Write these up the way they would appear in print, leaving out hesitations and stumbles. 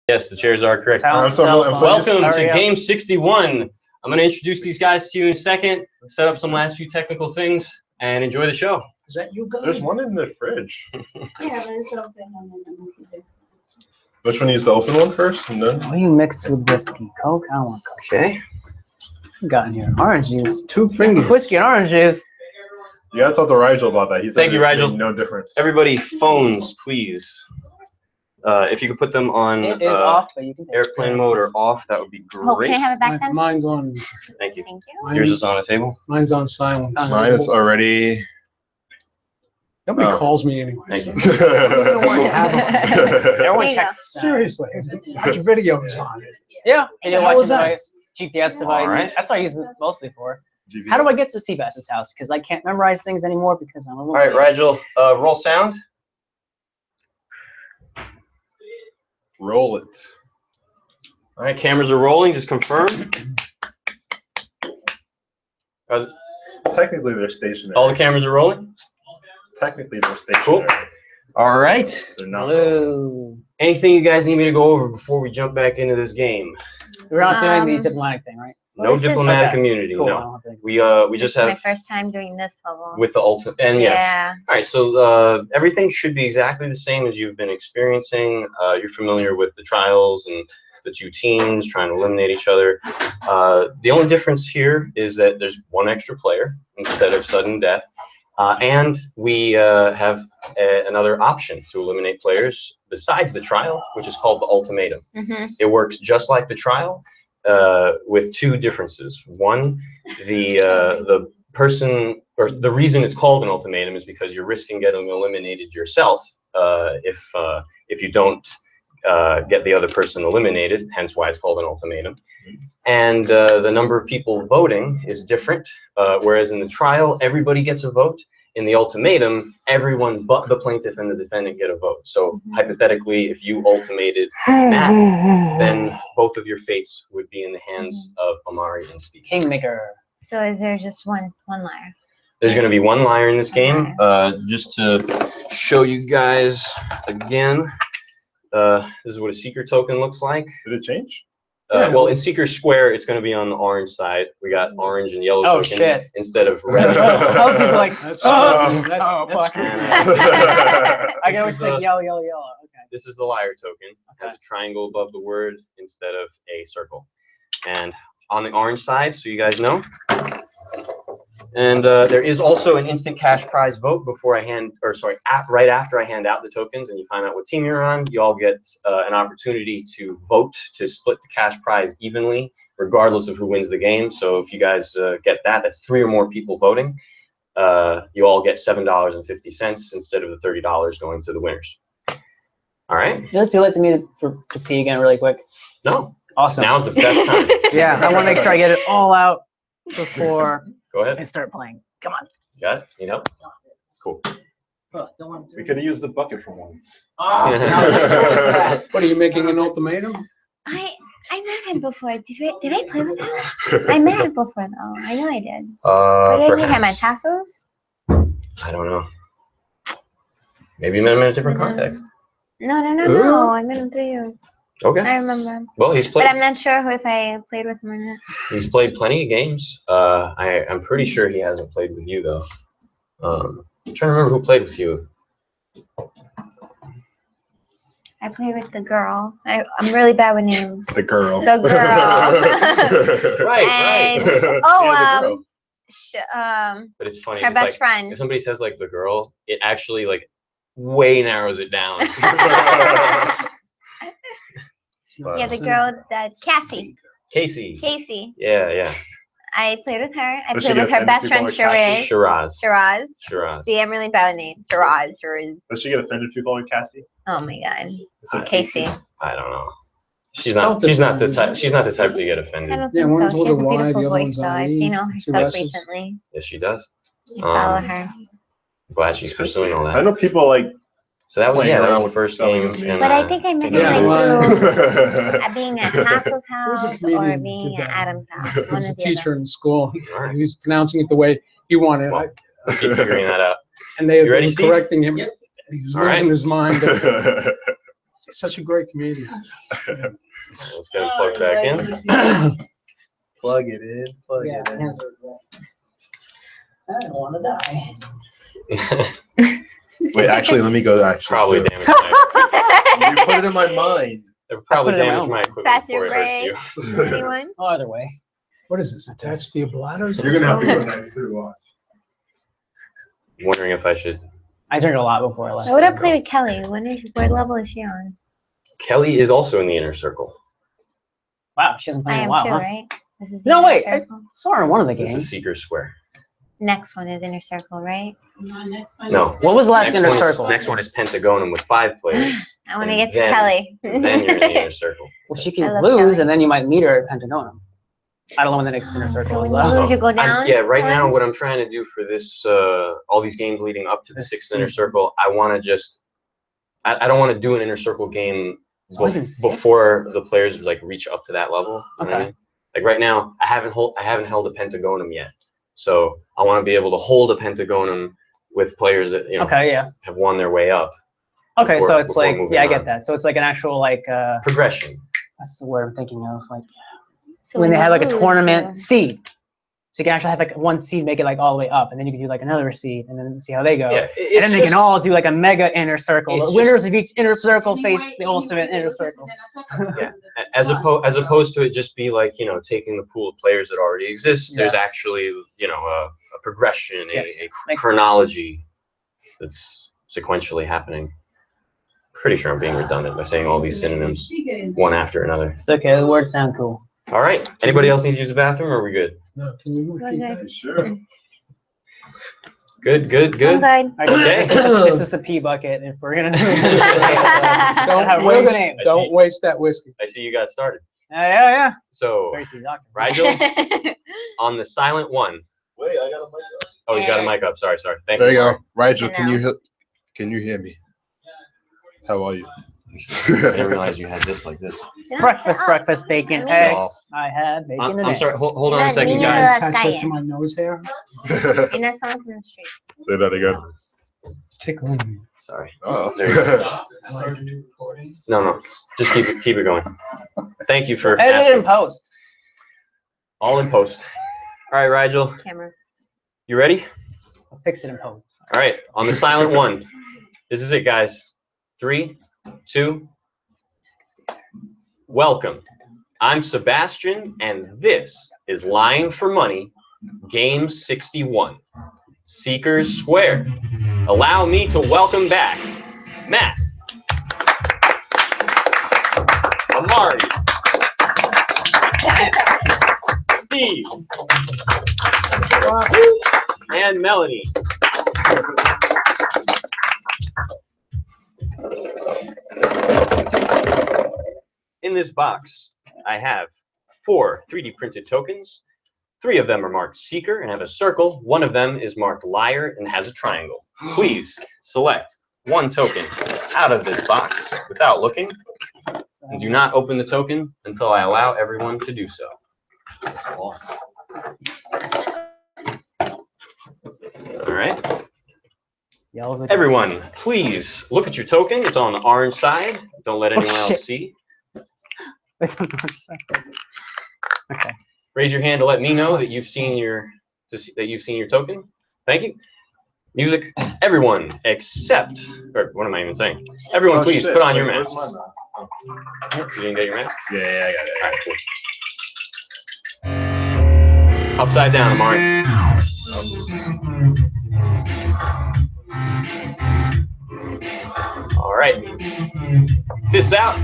Yes, the chairs are correct. So welcome to game 61. I'm going to introduce these guys to you in a second, set up some last few technical things, and enjoy the show. Is that you guys? There's one in the fridge. Yeah, but it's open. Which one? Use the open one first, and then. What do you mix with whiskey? Coke? I don't want Coke. Okay. What got in here? Orange juice. 2 fingers. Whiskey and orange juice. You gotta talk to Rigel about that. He's Thank you, Rigel. No difference. Everybody, phones, please. If you could put them on It is off, but you can take airplane mode or off, that would be great. Oh, can I have it back then? Mine's on. Thank you. Thank you. Yours is on the table. Mine's on silent. Mine is already. Nobody calls me anyway. Thank you. I don't want to have them. Everyone There you checks. Seriously, watch videos on it. Yeah, video How watching was that? device, GPS device. Alright. That's what I use it mostly for. How do I get to Sebastian's house? Because I can't memorize things anymore because I'm a little. All right, Rigel, roll sound. Roll it. All right, cameras are rolling. Just confirm. Technically, they're stationary. All the cameras are rolling. Technically, they're stationary. Cool. All right. They're not. Blue. Anything you guys need me to go over before we jump back into this game? We're not doing the diplomatic thing, right? No this is- diplomatic Okay. immunity. Cool. I No. don't have to- We just My have first time doing this level. with the ultimate. And yes. Yeah. All right. So everything should be exactly the same as you've been experiencing. You're familiar with the trials and the two teams trying to eliminate each other. The only difference here is that there's one extra player instead of sudden death. And we have another option to eliminate players besides the trial, which is called the ultimatum. It works just like the trial, with two differences. One, the person, or the reason it's called an ultimatum is because you're risking getting eliminated yourself if you don't get the other person eliminated, hence why it's called an ultimatum. And the number of people voting is different, whereas in the trial, everybody gets a vote. In the ultimatum, everyone but the plaintiff and the defendant get a vote. So hypothetically, if you ultimated Matt, then both of your fates would be in the hands of Omari and Steve. Kingmaker. So is there just one liar? There's going to be one liar in this game. Just to show you guys again, this is what a seeker token looks like. Did it change? Well, in Seeker Square, it's going to to be on the orange side. We got orange and yellow tokens shit. instead of red. I was gonna be like, That's that's fuck. creepy. And, I can always think yellow, yellow, yellow. Okay. This is the liar token. It has a triangle above the word instead of a circle. And on the orange side, so you guys know. And there is also an instant cash prize vote before I right after I hand out the tokens and you find out what team you're on. You all get an opportunity to vote to split the cash prize evenly, regardless of who wins the game. So if you guys get that, that's 3 or more people voting. You all get $7.50 instead of the $30 going to the winners. All right. Is it too late to me to pee again really quick? No. Awesome. Now's the best time. Yeah, I want to make sure I get it all out before Go ahead. I start playing. Come on. You got it? Need help? Cool. Oh, don't want to. We could have used the bucket for once. Oh, no, that's really bad. What are you making an ultimatum? I met him before. Did I play with him? I met him before though. I know I did. What did I meet him at Tassos? I don't know. Maybe you met him in a different context. No. I met him through you. Okay. I remember. Well, he's played. But I'm not sure if I played with him or not. He's played plenty of games. I'm pretty sure he hasn't played with you though. I'm trying to remember who played with you. I played with the girl. I'm really bad with names. The girl. The girl. Right. Oh, Yeah, the girl. But it's funny. her it's best like, friend. If somebody says like the girl, it actually like way narrows it down. Yeah, the girl that Cassie. Casey. Yeah. I played with her. I Does she played with get her best offended friend if you call her Shiraz. Shiraz. See, I'm really bad with names. Shiraz. Does she get offended if you call her Cassie? Oh my God. Casey. I don't know. She's not the type. She's not the type to get offended. I don't Yeah, think one's so. with She has a a Y, beautiful the other voice one's though. an I've E, seen all her two stuff S's. recently. Yes, she does. I follow her. Glad she's pursuing all I that. know people like. So that was playing that was around the with first spelling game. names. And, But I think I met Yeah, him well, through being at Hassel's Who's a house comedian or did being at that? Adam's house. He One was or a the teacher other. in school. All right. He was pronouncing it the way he wanted. Well, keep figuring that out. And they You ready, were Steve? correcting him. Yep. He was All losing right. his mind. He's such a great comedian. So let's get him plugged back in. Plug it in. Plug Yeah, it in. hands are red. I don't want to die. Wait, actually, let me go. Actually, Probably too. damage my. You put it in my mind. It would probably put it in my damage own. my equipment Faster before it hurts you. Anyone? Oh, either way. What is this, attached to your bladder? You're gonna have to go next to watch. I'm wondering if I should. I drank a lot before I left. I would have played with Kelly. What level is she on? Kelly is also in the inner circle. Wow, she hasn't I played in a am while, too, huh? right? This is the No, inner wait. I circle. saw her in one of the This games. is Seeker Square. Next one is inner circle, right? No. What was the last Next inner one is- circle? Next one is Pentagonum with 5 players. I want to And get to then- Kelly. Then you're in the inner circle. Well, she I can love lose, Kelly. and then you might meet her at Pentagonum. I don't know when the next inner So circle is, when you though. lose, you go down. Yeah, right now one? what I'm trying to do for this, all these games leading up to the This 6th inner season. circle, I want to just, I don't want to do an inner circle game It's only been 6? before the players like reach up to that level. You know what I Okay. mean? Like right now, I haven't held a Pentagonum yet, so I want to be able to hold a Pentagonum with players that Okay, yeah. have won their way up. Okay, before- so it's before like, moving yeah, I on. get that. So it's like an actual, like, Progression. what's the word I'm thinking of? Like, So when they you have like a lose, tournament seed. So you can actually have like one seed make it like all the way up, and then you can do like another seed, and then see how they go. Yeah, And then they can all do like a mega inner circle. It's The winners of each inner circle face the ultimate inner circle. Yeah, as opposed to it just be like, taking the pool of players that already exists. There's actually, a progression, Yes, a makes chronology that's sequentially happening. Pretty sure I'm being redundant by saying all these synonyms one after another. It's okay. The words sound cool. All right. Anybody else need to use the bathroom, or are we good? No, can you repeat Okay. that? Sure. Good, good, I'm good. good. All right, Okay. this is the pee bucket. If we're gonna have Don't real good waste, names. don't waste that whiskey. I see you got started. Yeah. So, Very seductive. Rigel, on the silent one. Wait, I got a mic up. Oh, you got a mic up. Sorry. Thank There you Omari. go. Rigel, For can you hear me? How are you? I didn't realize you had this like this. Breakfast, bacon, I'm eggs. I had bacon and I'm eggs. sorry. Hold on a You're second, not guys. neither. Attach that Diet. to my nose hair. You're not someone from the street. Say that again. Tickling me. Sorry. Oh. There you go. No. Just keep it going. Thank you for Edit asking. and post. All in post. All right, Rigel, Camera. you ready? I'll fix it in post. All right, on the silent one. This is it, guys. 3, 2. Welcome. I'm Sebastian, and this is Lying for Money, Game 61. Seekers Square. Allow me to welcome back Matt, Omari, Steve, and Melanie. In this box, I have 4 3D printed tokens. 3 of them are marked Seeker and have a circle. 1 of them is marked Liar and has a triangle. Please select 1 token out of this box without looking. And do not open the token until I allow everyone to do so. All right. Yells like Everyone, please look at your token. It's on the orange side. Don't let anyone shit. else see. It's on the side. Okay. Raise your hand to let me know that you've seen your token. Thank you. Music. Everyone except, or what am I even saying? Everyone, please put on your masks. You didn't get your mask? Yeah, I got it. All right, cool. Upside down, Omari. All right. This out.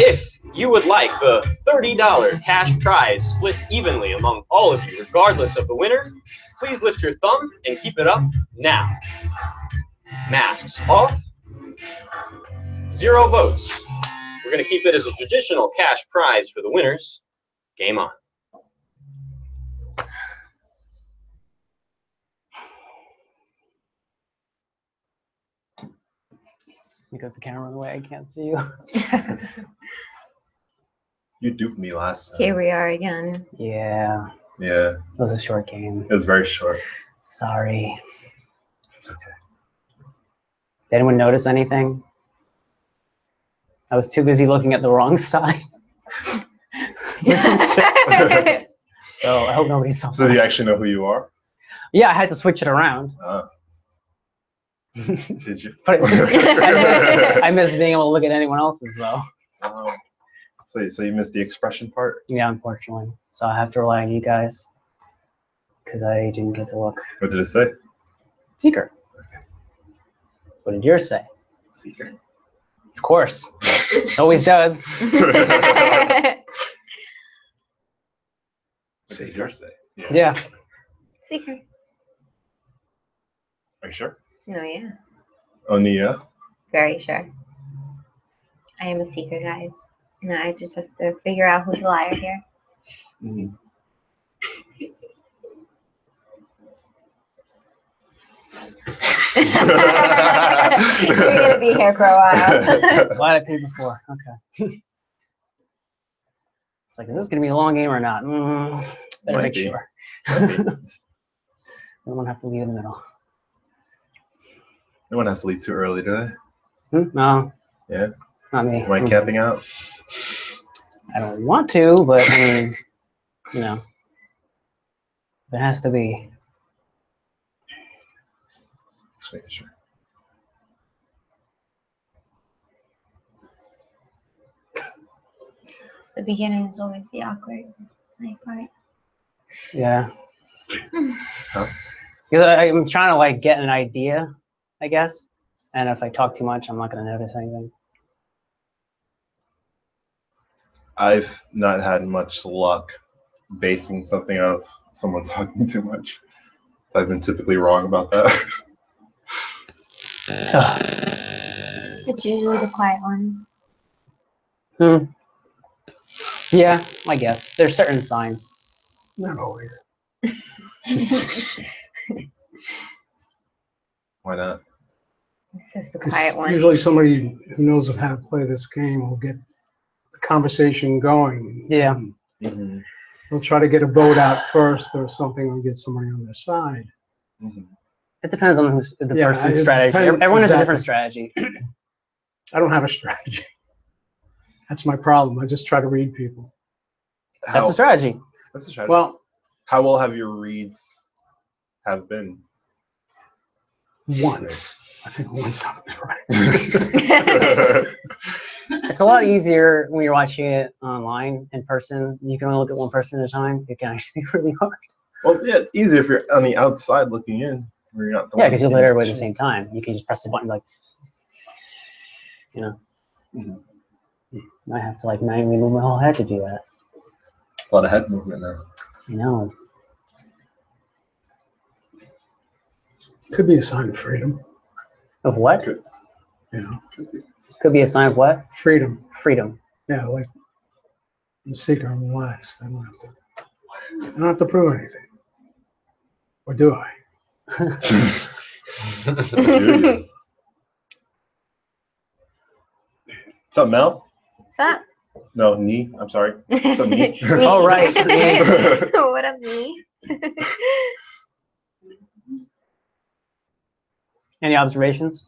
If you would like the $30 cash prize split evenly among all of you, regardless of the winner, please lift your thumb and keep it up now. Masks off. 0 votes. We're going to keep it as a traditional cash prize for the winners. Game on. You got the camera in the way. I can't see you. You duped me last time. Here we are again. Yeah. Yeah, It was a short game. it was very short. Sorry. It's okay. Did anyone notice anything? I was too busy looking at the wrong side. So I hope nobody saw So do that. you actually know who you are? Yeah, I had to switch it around. Did you? But I missed being able to look at anyone else's though. So you missed the expression part? Yeah, unfortunately. So I have to rely on you guys because I didn't get to look. What did it say? Secret. What did yours say? Secret. Of course. Always does. What did yours say? Yeah. Secret. Are you sure? No, yeah. Only yeah? Very sure. I am a seeker, guys. No, I just have to figure out who's a liar here. Mm-hmm. You're gonna be here for a while. Glad I paid before. Okay. It's like, is this gonna be a long game or not? Better Might make be. sure. Might be. We won't have to leave in the middle. No one has to leave too early, do they? No. Yeah? Not me. Am I camping out? I don't want to, but I mean, you know, it has to be. Just making sure. The beginning is always the awkward part. Yeah. Huh? Because I'm trying to like get an idea, I guess. And if I talk too much, I'm not going to notice anything. I've not had much luck basing something off someone talking too much. So I've been typically wrong about that. It's usually the quiet ones. Yeah, I guess. There's certain signs. Not always. Why not? It's just the 'Cause quiet ones. usually somebody who knows how to play this game will get the conversation going. Yeah. And Mm-hmm. they'll try to get a vote out first or something and get somebody on their side. Mm-hmm. It depends on who's the Yeah, person's it strategy. depends- Everyone has a exactly. different strategy. I don't have a strategy. That's my problem. I just try to read people. That's a strategy. That's a strategy. Well, how well have your reads have been? once. I think once I was right. It's a lot easier when you're watching it online in person. You can only look at one person at a time. It can actually be really hard. Well, yeah, it's easier if you're on the outside looking in, where you're not. The Yeah, one because you in look at everybody at the the same time. You can just press the button like, you know. Mhm. I have to like manually move my whole head to do that. It's a lot of head movement now. You know. Could be a sign of freedom. Of what? Good. You know, Could be a sign of what? freedom. Freedom. Yeah, like in seeker and relaxed. I don't have to prove anything. Or do I? Do you? What's up, Mel? What's up? No, Nee. I'm sorry. What's up, Nee? Oh, right. What up, me? Any observations?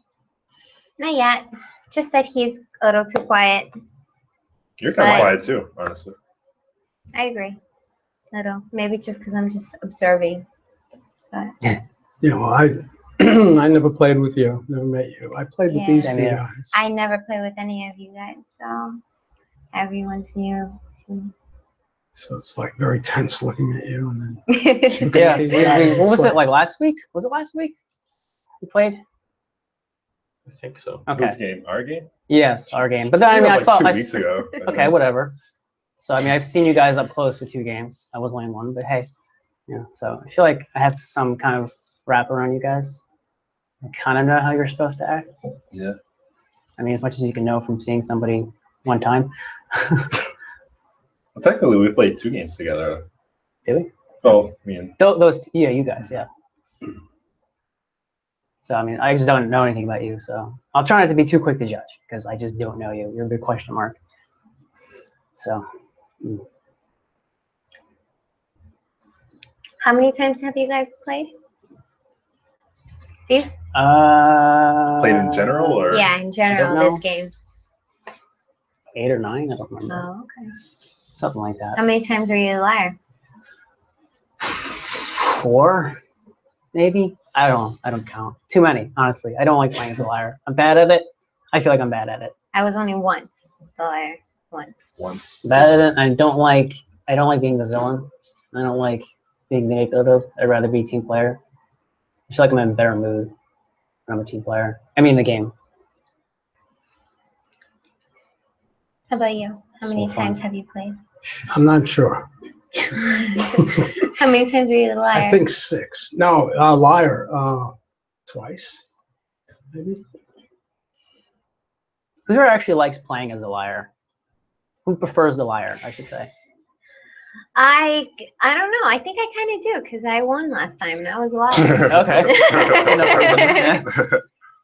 Not yet. Just that he's a little too quiet. You're kind of But- quiet too, honestly. I agree. Little. Maybe just because I'm just observing. But You know, I I never played with you, never met you. I played with Yeah. these Same two here. guys. I never play with any of you guys, so everyone's new to me. So it's like very tense looking at you, and then Yeah. These guys, What was it's it like last week? Was it last week? We played? I think so. Okay. Whose game? Our game? Yes, our game. But then I mean, I Like saw. 2 I weeks ago. Okay, whatever. So I mean, I've seen you guys up close with 2 games. I was only in 1, but hey, yeah. So I feel like I have some kind of wrap around you guys. I kind of know how you're supposed to act. Yeah. I mean, as much as you can know from seeing somebody one time. Well, technically, we played 2 games together. Do we? Oh, me and Those, yeah, you guys, yeah. So I mean, I just don't know anything about you, so I'll try not to be too quick to judge because I just don't know you. You're a big question mark. So. How many times have you guys played? Steve? played in general, or Yeah, in general, know. this game. 8 or 9. I don't remember. Oh, okay. Something like that. How many times were you a liar? 4, maybe. I don't count. Too many, honestly. I don't like playing as a liar. I'm bad at it. I feel like I'm bad at it. I was only once the liar. Once. Bad at it. I don't like being the villain. I don't like being manipulative. I'd rather be a team player. I feel like I'm in a better mood when I'm a team player. I mean, the game. How about you? How many times have you played? I'm not sure. How many times were you the liar? I think 6. No, liar. Twice, maybe. Who actually likes playing as a liar? Who prefers the liar, I should say? I don't know. I think I kind of do because I won last time and I was a liar. Okay.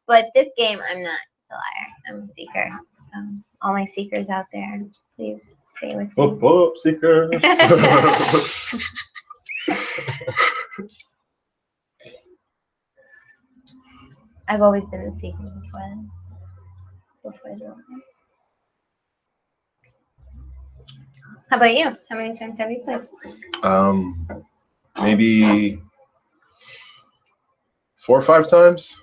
But this game, I'm not the liar. I'm a seeker. So all my seekers out there, please stay with me. Whoop, seeker. I've always been the seeker before the liar. How about you? How many times have you played? Maybe 4 or 5 times.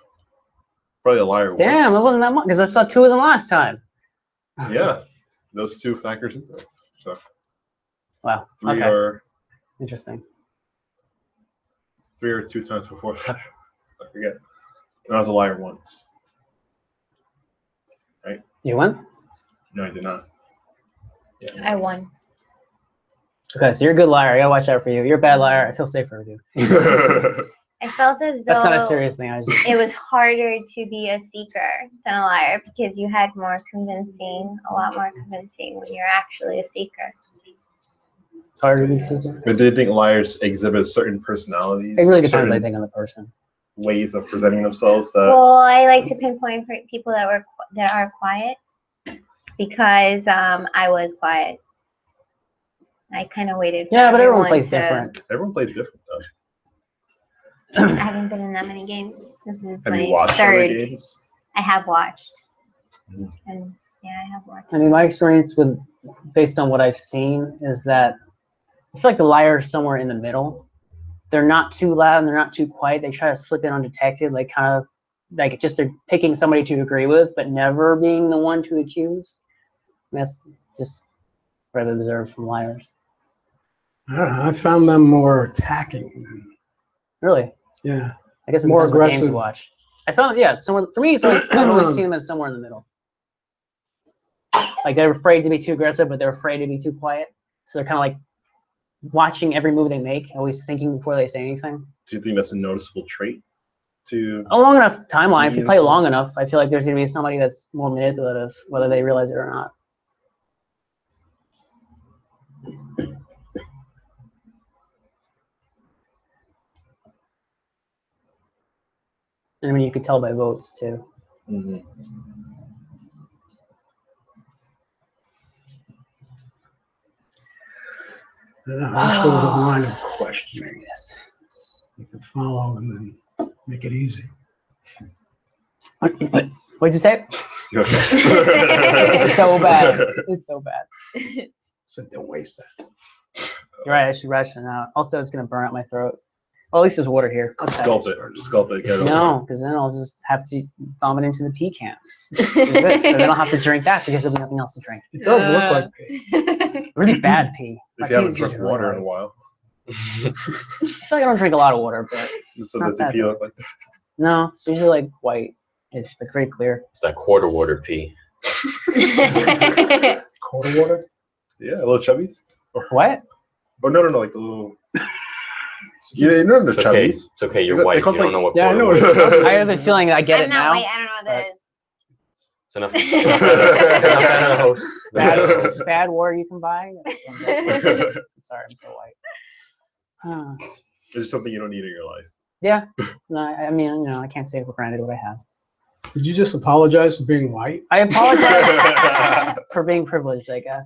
Probably a liar. Damn, once. it wasn't that much because I saw 2 of them last time. Yeah, those 2 factors into it. So Wow. 3 Okay. or Interesting. 3 or 2 times before that. I forget. And I was a liar once. Right? You won? No, I did not. Yeah, I won. Okay, so you're a good liar. I gotta watch out for you. You're a bad liar. I feel safer with you. I felt as though That's not a serious thing. it was harder to be a seeker than a liar because you had more convincing, a lot more convincing when you're actually a seeker. It's harder to be secret. But do you think liars exhibit certain personalities? It really depends, I certain think, on the person. ways of presenting themselves that Well, I like to pinpoint for people that are quiet because I was quiet. I kind of waited. For Yeah, but everyone plays to- different. everyone plays different though. I haven't been in that many games. This is Have my you watched third. other games? I have watched, Mhm. and yeah, I have watched. I mean, my experience with, based on what I've seen, is that I feel like the liar is somewhere in the middle. They're not too loud and they're not too quiet. They try to slip in undetected, like kind of like just they're picking somebody to agree with, but never being the one to accuse. And that's just what I've observed from liars. I found them more attacking than, Really? yeah. I guess it More depends what games aggressive. you watch. I found, yeah, someone for me, I've always seen them as somewhere in the middle. Like they're afraid to be too aggressive, but they're afraid to be too quiet. So they're kind of like watching every move they make, always thinking before they say anything. Do you think that's a noticeable trait? To A long enough timeline, if you play long enough, I feel like there's going to be somebody that's more manipulative, whether they realize it or not. And I mean, you could tell by votes too. Mhm. I wish there was a line of questioning. Yes. You could follow and then make it easy. What'd you say? Okay. It's so bad. It's so bad. So don't waste that. You're right. I should ration it out. Also, it's going to burn out my throat. Well, at least there's water here. Okay. Sculpt it. Just sculpt it. Get it over. No, because then I'll just have to vomit into the pecan. So then I'll have to drink that because there'll be nothing else to drink. It does look like pee. Really bad pee. If My you haven't pee is drunk really water in a white. while. I feel like I don't drink a lot of water, but So not does your bad pee though. look like that? no, it's usually like white. It's like very clear. It's that quarter water pee. Cold water? Yeah, a little chubbies? What? Oh, no, like a little... You know there's It's okay. chubbies. It's okay. You're They white. You cost don't like- know what Yeah, I quarter know water what is. I have a feeling I get I'm it not now. white. I don't know what that is. It's enough. Enough out of the host. Bad water you can buy. That's what I'm guessing. I'm sorry, I'm so white. There's something you don't need in your life. Yeah. No, I mean, you know, I can't take for granted what I have. Did you just apologize for being white? I apologize for being privileged, I guess.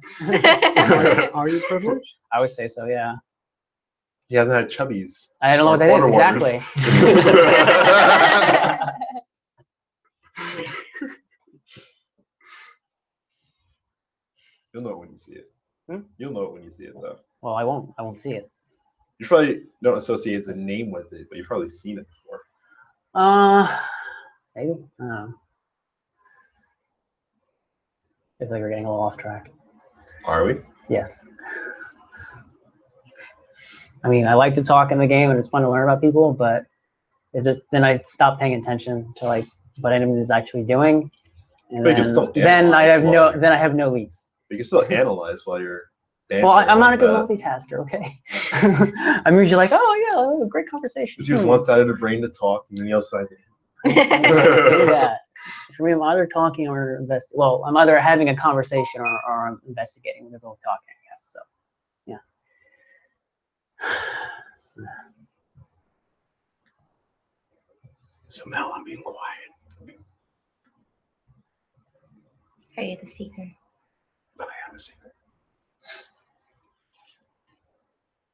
Are you privileged? I would say so, yeah. He hasn't had chubbies. I don't know what that is Quarter waters. exactly. You'll know it when you see it. Hmm? You'll know it when you see it, though. Well, I won't. I won't see it. You probably don't associate a name with it, but you've probably seen it before. Maybe. I don't know. I feel like we're getting a little off track. Are we? Yes. I mean, I like to talk in the game, and it's fun to learn about people, but then I stop paying attention to like what anyone is actually doing, and But you can still then I have analyze no leads. You can still analyze while you're Well, I'm not a good that. multitasker. Okay, I'm usually like, oh yeah, great conversation. Just use one side of the brain to talk, and then the other side. I can't do that. For me, I'm either talking or well, I'm either having a conversation or I'm investigating. They're both talking, I guess. So, yeah. Somehow I'm being quiet, Are you the seeker? but I am a secret.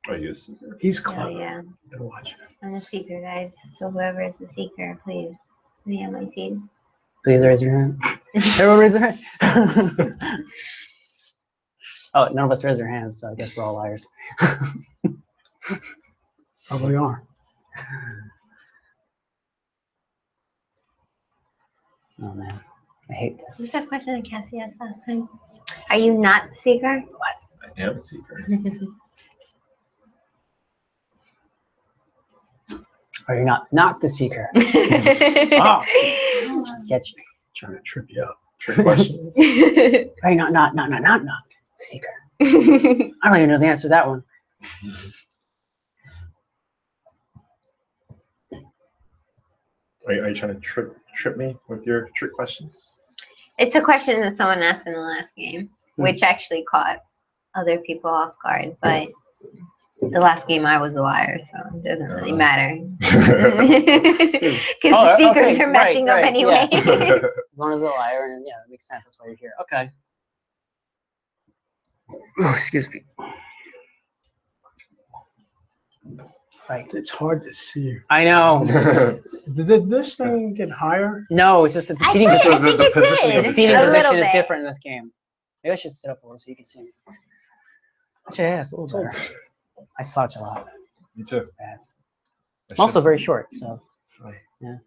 Are you a seeker? He's Oh, clever. yeah. Better watch it. I'm the seeker, guys. So whoever is the seeker, please be on my team. Please raise your hand. Everyone raise their hand. Oh, none of us raise their hands, so I guess we're all liars. Probably are. Oh man, I hate this. What's that question that Cassie asked last time? Are you not the seeker? I am a seeker. Are you not the seeker? Oh. Get you. Trying to trip you up. Trick question. Are you not the seeker? I don't even know the answer to that one. Are you trying to trip me with your trick questions? It's a question that someone asked in the last game, which actually caught other people off guard. But the last game I was a liar, so it doesn't really matter. Because the seekers are messing up anyway. Yeah. One is a liar, and yeah, that makes sense. That's why you're here. Okay. Oh, excuse me. Right. It's hard to see. I know. Did this thing get higher? No, it's just that the seating I position, think the it positioning did. of the the seating A chair. position little is bit. different in this game. Maybe I should sit up a little so you can see me. Actually, yeah, it's a little better. I slouch a lot. Me too. It's bad. I'm also very short, so yeah.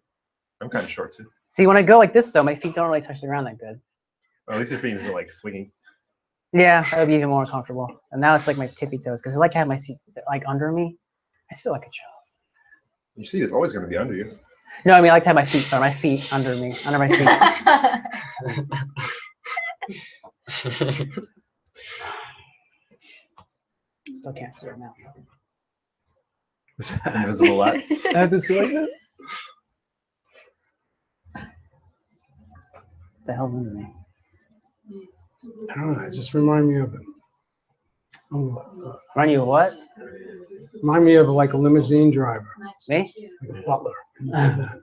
I'm kind of short too. See, when I go like this, though, my feet don't really touch the ground that good. At least your feet isn't like swinging. Yeah, that would be even more comfortable. And now it's like my tippy toes, because I like to have my seat like under me. I still like a job. Your seat is always going to be under you. No, I mean I like to have my feet, sorry, my feet under me, under my seat. Still can't see it now. Invisible lats. I have to see like this? What the hell's under me? I don't know. It just remind me of it. Run you what? Remind me of like a limousine driver, Me? like a butler. And like that.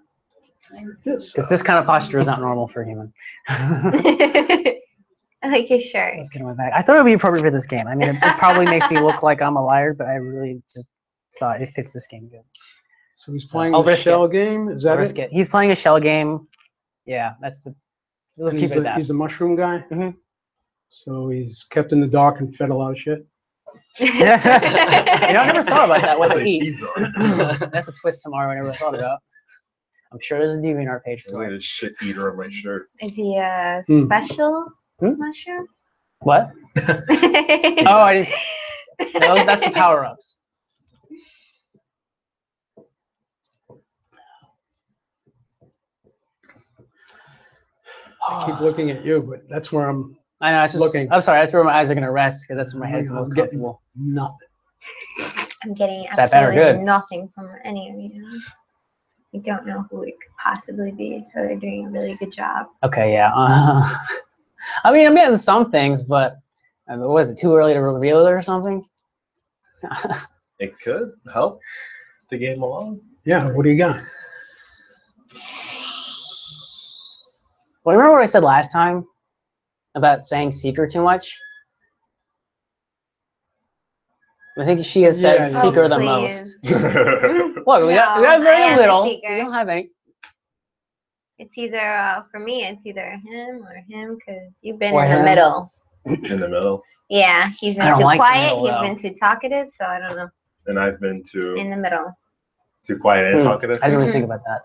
This, Because this kind of posture is not normal for a human. I like your shirt. Let's get on my back. I thought it would be appropriate for this game. I mean, it probably makes me look like I'm a liar, but I really just thought it fits this game good. So he's So playing I'll the risk shell game? Is that I'll risk it. He's playing a shell game. Yeah, that's the. Let's And keep it at that. he's a mushroom guy? Mhm. So he's kept in the dark and fed a lot of shit? You know, I never thought about that. What That's to like eat. pizza. That's a twist tomorrow I never thought about. I'm sure there's a DeviantArt page Look for at it. this shit eater on my shirt. Is he a special mushroom? What? Oh, I didn't. No, that's the power-ups. I keep looking at you, but that's where I'm I know. It's just. looking. I'm sorry. That's where my eyes are gonna rest because that's where my head's the I'm most getting comfortable. nothing. I'm getting that bad or absolutely good? nothing from any of you. You don't know who it could possibly be, so they're doing a really good job. Okay. Yeah. I mean, I'm getting some things, but was it too early to reveal it or something? It could help the game along. Yeah, what do you got? Well, remember what I said last time about saying seeker too much? I think she has said Yeah, seeker oh, the please. most. What? We got No, I very am a little. seeker. We don't have any. It's either, for me, it's either him or him, because you've been Or in the him. middle. In the middle. Yeah, he's I been don't too like the quiet. middle, He's though. been too talkative. So I don't know. And I've been In the middle. too quiet and talkative. I didn't really think about that.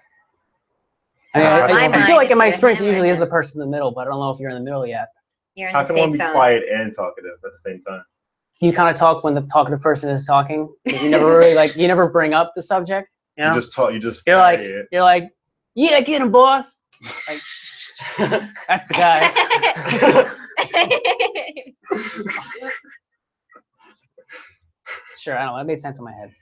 So I in my I mind, feel like in it's my either experience, it him or usually is the him. person in the middle, but I don't know if you're in the middle yet. You're in How the can one safe be zone. quiet and talkative at the same time? Do you kind of talk when the talkative person is talking? You never really you never bring up the subject. You know? You just talk. You just. You're carry like, it. you're like, yeah, get him, boss. Like, that's the guy. Sure, I don't know. That made sense in my head.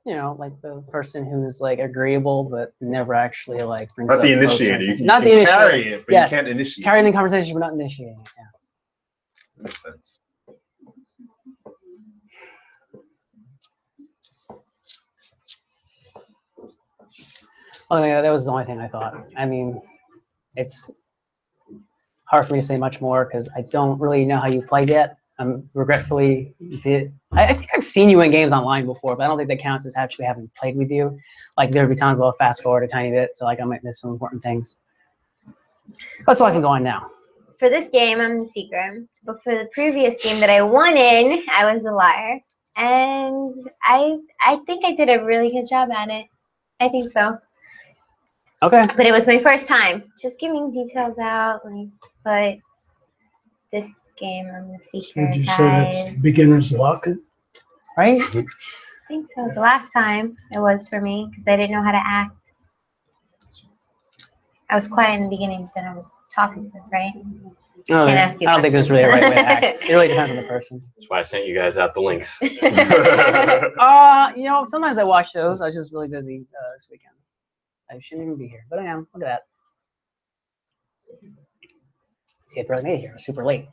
You know, like the person who's like agreeable but never actually like brings Not up the votes or initiator. anything. You Not can the initiator. carry it, but Yes. you can't initiate. Carrying the conversation but not initiating it. Yeah. Makes sense. Well, yeah, that was the only thing I thought. I mean, it's hard for me to say much more because I don't really know how you played yet. Regretfully did. I think I've seen you in games online before, but I don't think that counts as actually having played with you. Like there'd be times where I'll fast forward a tiny bit, so like I might miss some important things. But so I can go on now. For this game, I'm the seeker. But for the previous game that I won in, I was the liar. And I think I did a really good job at it. I think so. Okay. But it was my first time. Just giving details out. But this game, I'm the seeker, Would you say guys. that's beginner's luck? Right? I think so. The last time it was for me because I didn't know how to act. I was quiet in the beginning, but then I was talking to them, right? I Can't ask you don't think there's really a right way to act. questions. It really depends on the person. That's why I sent you guys out the links. You know, sometimes I watch those. I was just really busy this weekend. I shouldn't even be here, but I am. Look at that. See, I barely made it here. It was super late.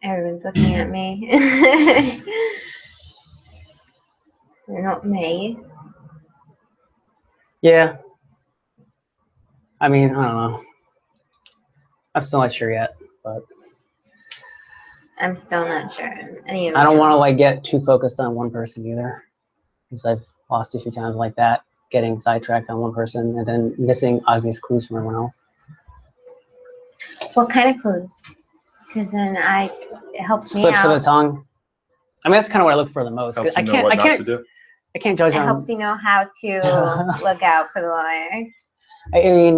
Everyone's looking at me. So not me. Yeah. I mean, I don't know. I'm still not sure yet, but I'm still not sure. I don't want to like get too focused on one person either, because I've lost a few times like that, getting sidetracked on one person and then missing obvious clues from everyone else. What kind of clues? Because then it helps me Slips of the out. tongue. I mean, that's kind of what I look for the most. Helps I you know what not to do. I can't judge It on. helps you know how to look out for the liar. I mean,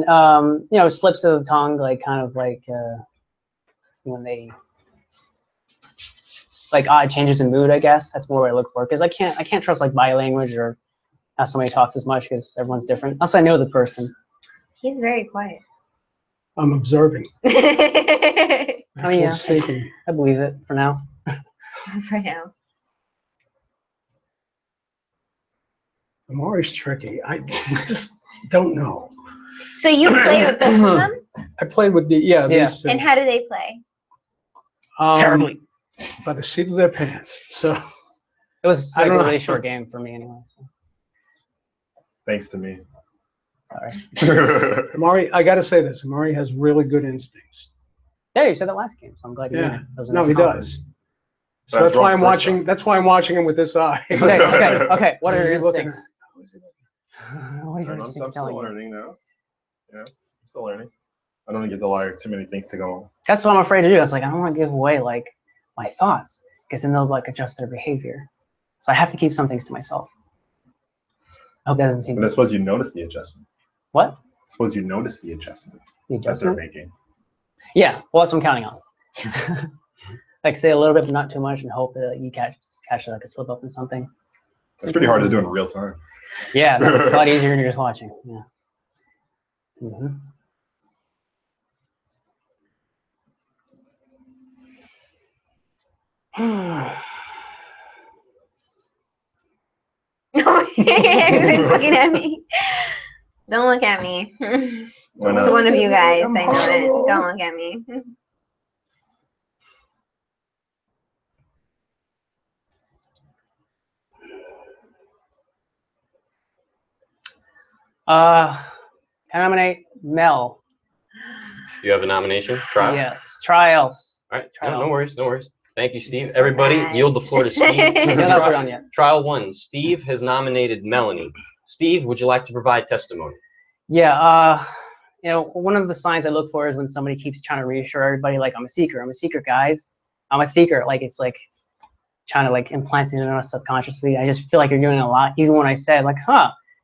you know, slips of the tongue, like kind of like when they like odd changes in mood. I guess that's more what I look for because I can't trust like body language or how somebody talks as much because everyone's different. Unless I know the person. He's very quiet. I'm observing. For Actually yeah. seeking. I believe it for now. now. Omari's tricky. I just don't know. So you play with both of them? I played with Yeah. these two. And how do they play? Terribly. By the seat of their pants. So It was I like don't a know. really short game for me anyway. So. Thanks to me. Sorry. Omari, I got to say this. Omari has really good instincts. Yeah, you said that last game, so I'm glad you Yeah. did it. That was a No, nice he compliment. does. But So I'm that's why drunk I'm first watching. off. That's why I'm watching him with this eye. Okay. What are Who's your he looking instincts? What are your I'm instincts still telling you? learning now. Yeah, I'm still learning. I don't want to give the liar too many things to go on. That's what I'm afraid to do. It's like I don't want to give away like my thoughts because then they'll like adjust their behavior. So I have to keep some things to myself. I hope that doesn't seem. But I suppose you notice the adjustment. What? I suppose you notice the adjustment The that they're adjustment? making. Yeah. Well, that's what I'm counting on. Like say a little bit, but not too much, and hope that you catch like a slip up in something. It's pretty hard to do in real time. Yeah, it's a lot easier when you're just watching. Yeah. Mm-hmm. Everyone's looking at me. Don't look at me. Why It's not? one of you guys. I'm I know it. horrible. Don't look at me. Can I nominate Mel? You have a nomination? Trial? Yes, trials. All right. Trial. No worries. No worries. Thank you, Steve. So Everybody, bad. yield the floor to Steve. You're not put on yet. Trial 1. Steve has nominated Melanie. Steve, would you like to provide testimony? Yeah, you know, one of the signs I look for is when somebody keeps trying to reassure everybody, like, I'm a seeker, guys. I'm a seeker. Like, it's like trying to like implant it in us subconsciously. I just feel like you're doing it a lot. Even when I said like,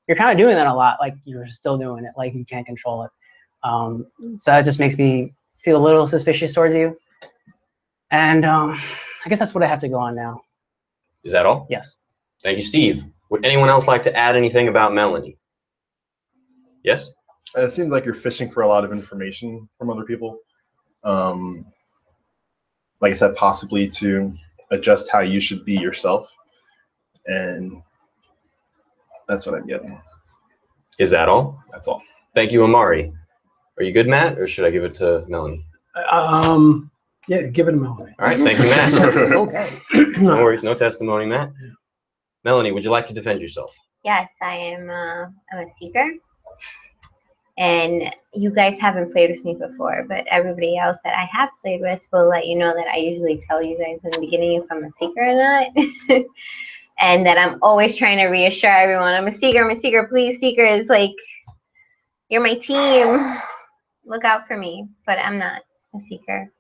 you're kind of doing that a lot, like you're still doing it, like you can't control it. So that just makes me feel a little suspicious towards you. And I guess that's what I have to go on now. Is that all? Yes. Thank you, Steve. Would anyone else like to add anything about Melanie? Yes? It seems like you're fishing for a lot of information from other people. Like I said, possibly to adjust how you should be yourself. And that's what I'm getting. Is that all? That's all. Thank you, Omari. Are you good, Matt, or should I give it to Melanie? Yeah, give it a Melanie. All right, thank you, Matt. Okay. No worries, no testimony, Matt. Melanie, would you like to defend yourself? Yes, I'm a seeker. And you guys haven't played with me before, but everybody else that I have played with will let you know that I usually tell you guys in the beginning if I'm a seeker or not. And that I'm always trying to reassure everyone, I'm a seeker, please, seekers, like, you're my team. Look out for me. But I'm not a seeker.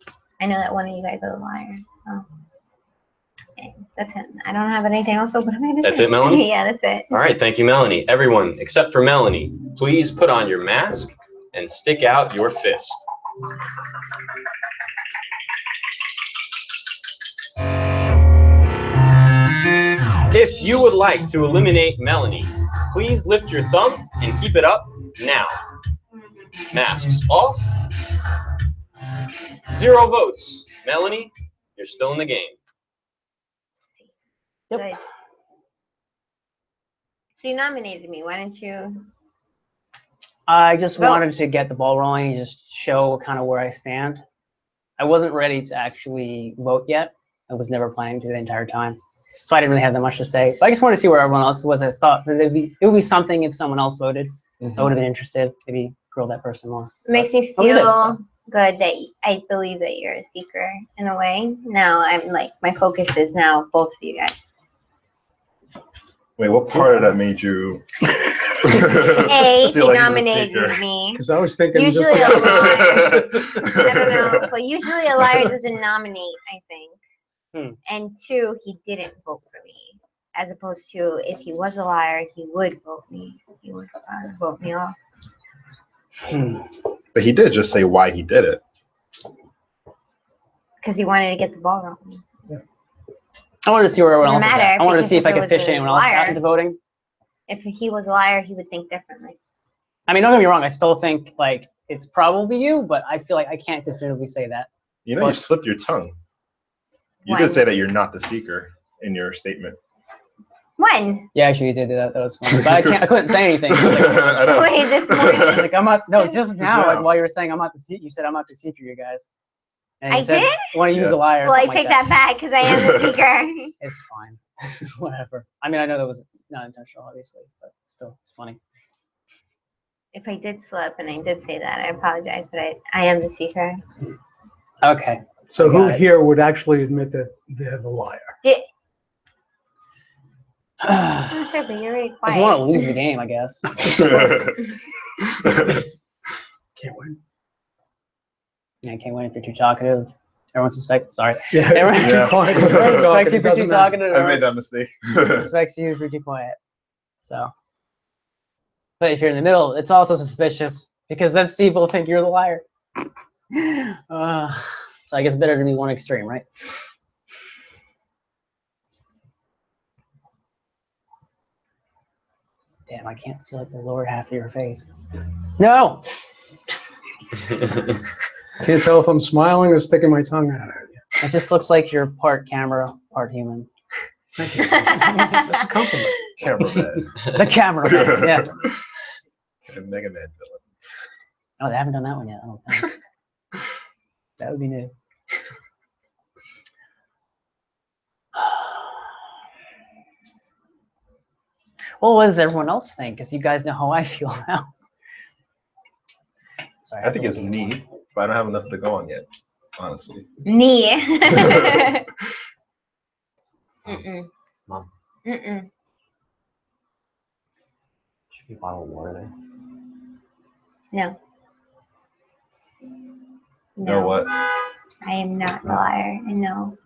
I know that one of you guys are a liar. So okay, that's it. I don't have anything else open. That's it, Melanie? Yeah, that's it. All right, thank you, Melanie. Everyone, except for Melanie, please put on your mask and stick out your fist. If you would like to eliminate Melanie, please lift your thumb and keep it up now. Masks off. 0 votes. Melanie, you're still in the game. Good. So you nominated me. Why didn't you? I just Vote. wanted to get the ball rolling and just show kind of where I stand. I wasn't ready to actually vote yet. I was never planning to the entire time. So I didn't really have that much to say. But I just wanted to see where everyone else was. I thought that it would be something if someone else voted. I would have been interested. Maybe grill that person more. It makes me But we did, feel so. good that I believe that you're a seeker in a way. Now I'm like, my focus is now both of you guys. Wait, what part of that made you? A, he feel like he's a nominated seeker? me. Because I was thinking Usually just a like, liar. I don't know, but usually a liar doesn't nominate, I think. And 2, he didn't vote for me. As opposed to if he was a liar, he would vote me. He would vote me off. But he did just say why he did it. Because he wanted to get the ball rolling. I wanted to see where everyone else Doesn't was at. matter, I wanted to because see if if I it could was fish a anyone else out liar- into voting. If he was a liar, he would think differently. I mean, don't get me wrong. I still think like it's probably you, but I feel like I can't definitively say that. You know, you slipped your tongue. You When? did say that you're not the seeker in your statement. When? Yeah, actually, you did do that. That was funny. But I couldn't say anything. It was like, I know. Wait, this I morning? was like, I'm not. No, just now. now. Like while you were saying I'm not the seeker, you said I'm not the seeker, you guys. And you I said, did? Want to use Yeah. a liar? or Well, I something take like that back because I am the seeker. It's fine. Whatever. I mean, I know that was not intentional, obviously, but still, it's funny. If I did slip and I did say that, I apologize, but I am the seeker. Okay. so I who got it. here would actually admit that they're the liar? I'm sure, but you're very If quiet. you want to lose the game, I guess. Can't win. Yeah, I can't win if you're too talkative. Everyone suspects. Sorry. Yeah, Everyone- if you're too quiet, if you're Everyone talking, suspects you it for too doesn't matter. talkative. I made that Everyone mistake. suspects you for too quiet. So, but if you're in the middle, it's also suspicious because then Steve will think you're the liar. So I guess better to be one extreme, right? Damn, I can't see like the lower half of your face. No. Can't tell if I'm smiling or sticking my tongue out at you. It just looks like you're part camera, part human. Thank you. That's a compliment. Cameraman. The cameraman, yeah. And Mega Man villain. Oh, they haven't done that one yet. I don't think. That would be new. Well, what does everyone else think? Because you guys know how I feel now. Sorry, I think have it's to look at neat. one. But I don't have enough to go on yet, honestly. Me. Mm-mm. Mom. Mm-mm. Should be a bottle of water there. No. Know what? I am not the liar. I know.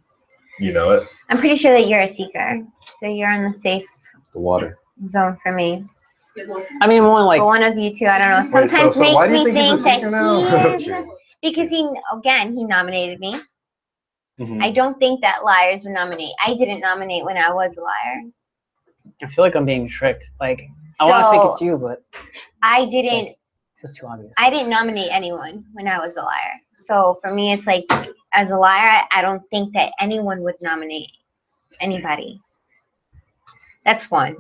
You know it. I'm pretty sure that you're a seeker, so you're in the safe The water. zone for me. I mean, more like But one of you two, I don't know. Wait, Sometimes so why makes do you me think he's think a that seeker now? he is because he nominated me. Mhm. I don't think that liars would nominate. I didn't nominate when I was a liar. I feel like I'm being tricked. Like I want to think it's you, but I it's didn't. like, it's too obvious. I didn't nominate anyone when I was a liar. So for me, it's like, as a liar, I don't think that anyone would nominate anybody. That's one.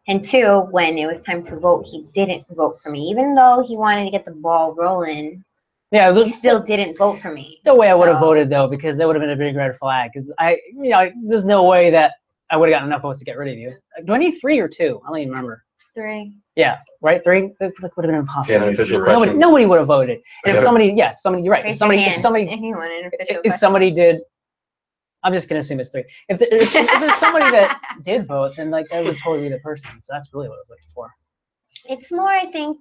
And two, when it was time to vote, he didn't vote for me. Even though he wanted to get the ball rolling, Yeah, he still didn't vote for me. the way I would have So- voted though, because that would have been a big red flag. Because there's no way that I would have gotten enough votes to get rid of you. Do I need 3 or 2? I don't even remember. 3. Yeah, right, 3. That would have been impossible. Yeah, an official You're right. question. Nobody would have voted. And if Yeah. somebody, you're right. Raise If somebody, your if hand somebody, if you want an official if question. somebody did, I'm just gonna assume it's 3. If there's somebody that did vote, then like that would totally be the person. So that's really what I was looking for. It's more, I think,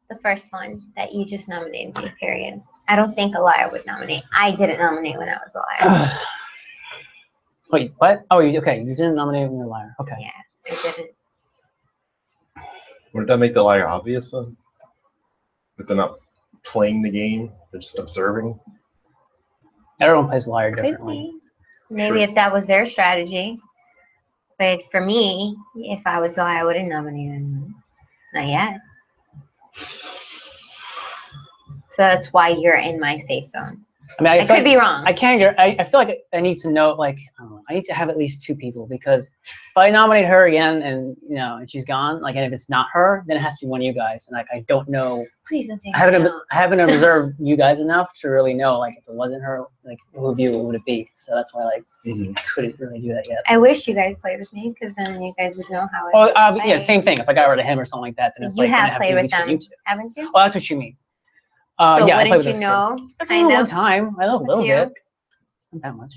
the first one that you just nominated me, period. I don't think a liar would nominate. I didn't nominate when I was a liar. Wait, what? Oh, okay. You didn't nominate when you're a liar. Okay. Yeah, I didn't. Wouldn't that make the liar obvious then? If they're not playing the game, they're just observing. Everyone plays liar Could differently. be. Maybe Sure. if that was their strategy. But for me, if I was a liar, I wouldn't nominate anyone. Not yet. So that's why you're in my safe zone. I mean, I feel could like, be wrong. I can't get. I feel like I need to know. Like, I don't know. I need to have at least 2 people because if I nominate her again and and she's gone, like, and if it's not her, then it has to be one of you guys. And like, I don't know. Please don't take I me out. haven't observed you guys enough to really know. Like, if it wasn't her, like, who of you would it be? So that's why like Mhm. couldn't really do that yet. I wish you guys played with me because then you guys would know how it Oh, is to yeah, play. same thing. If I got rid of him or something like that, then it's You like have gonna played to be with between them, you 2. haven't you? Oh, that's what you mean. So yeah, I played wouldn't with you her know? still. I Kind played one of. time. I know a little few. bit. Not that much.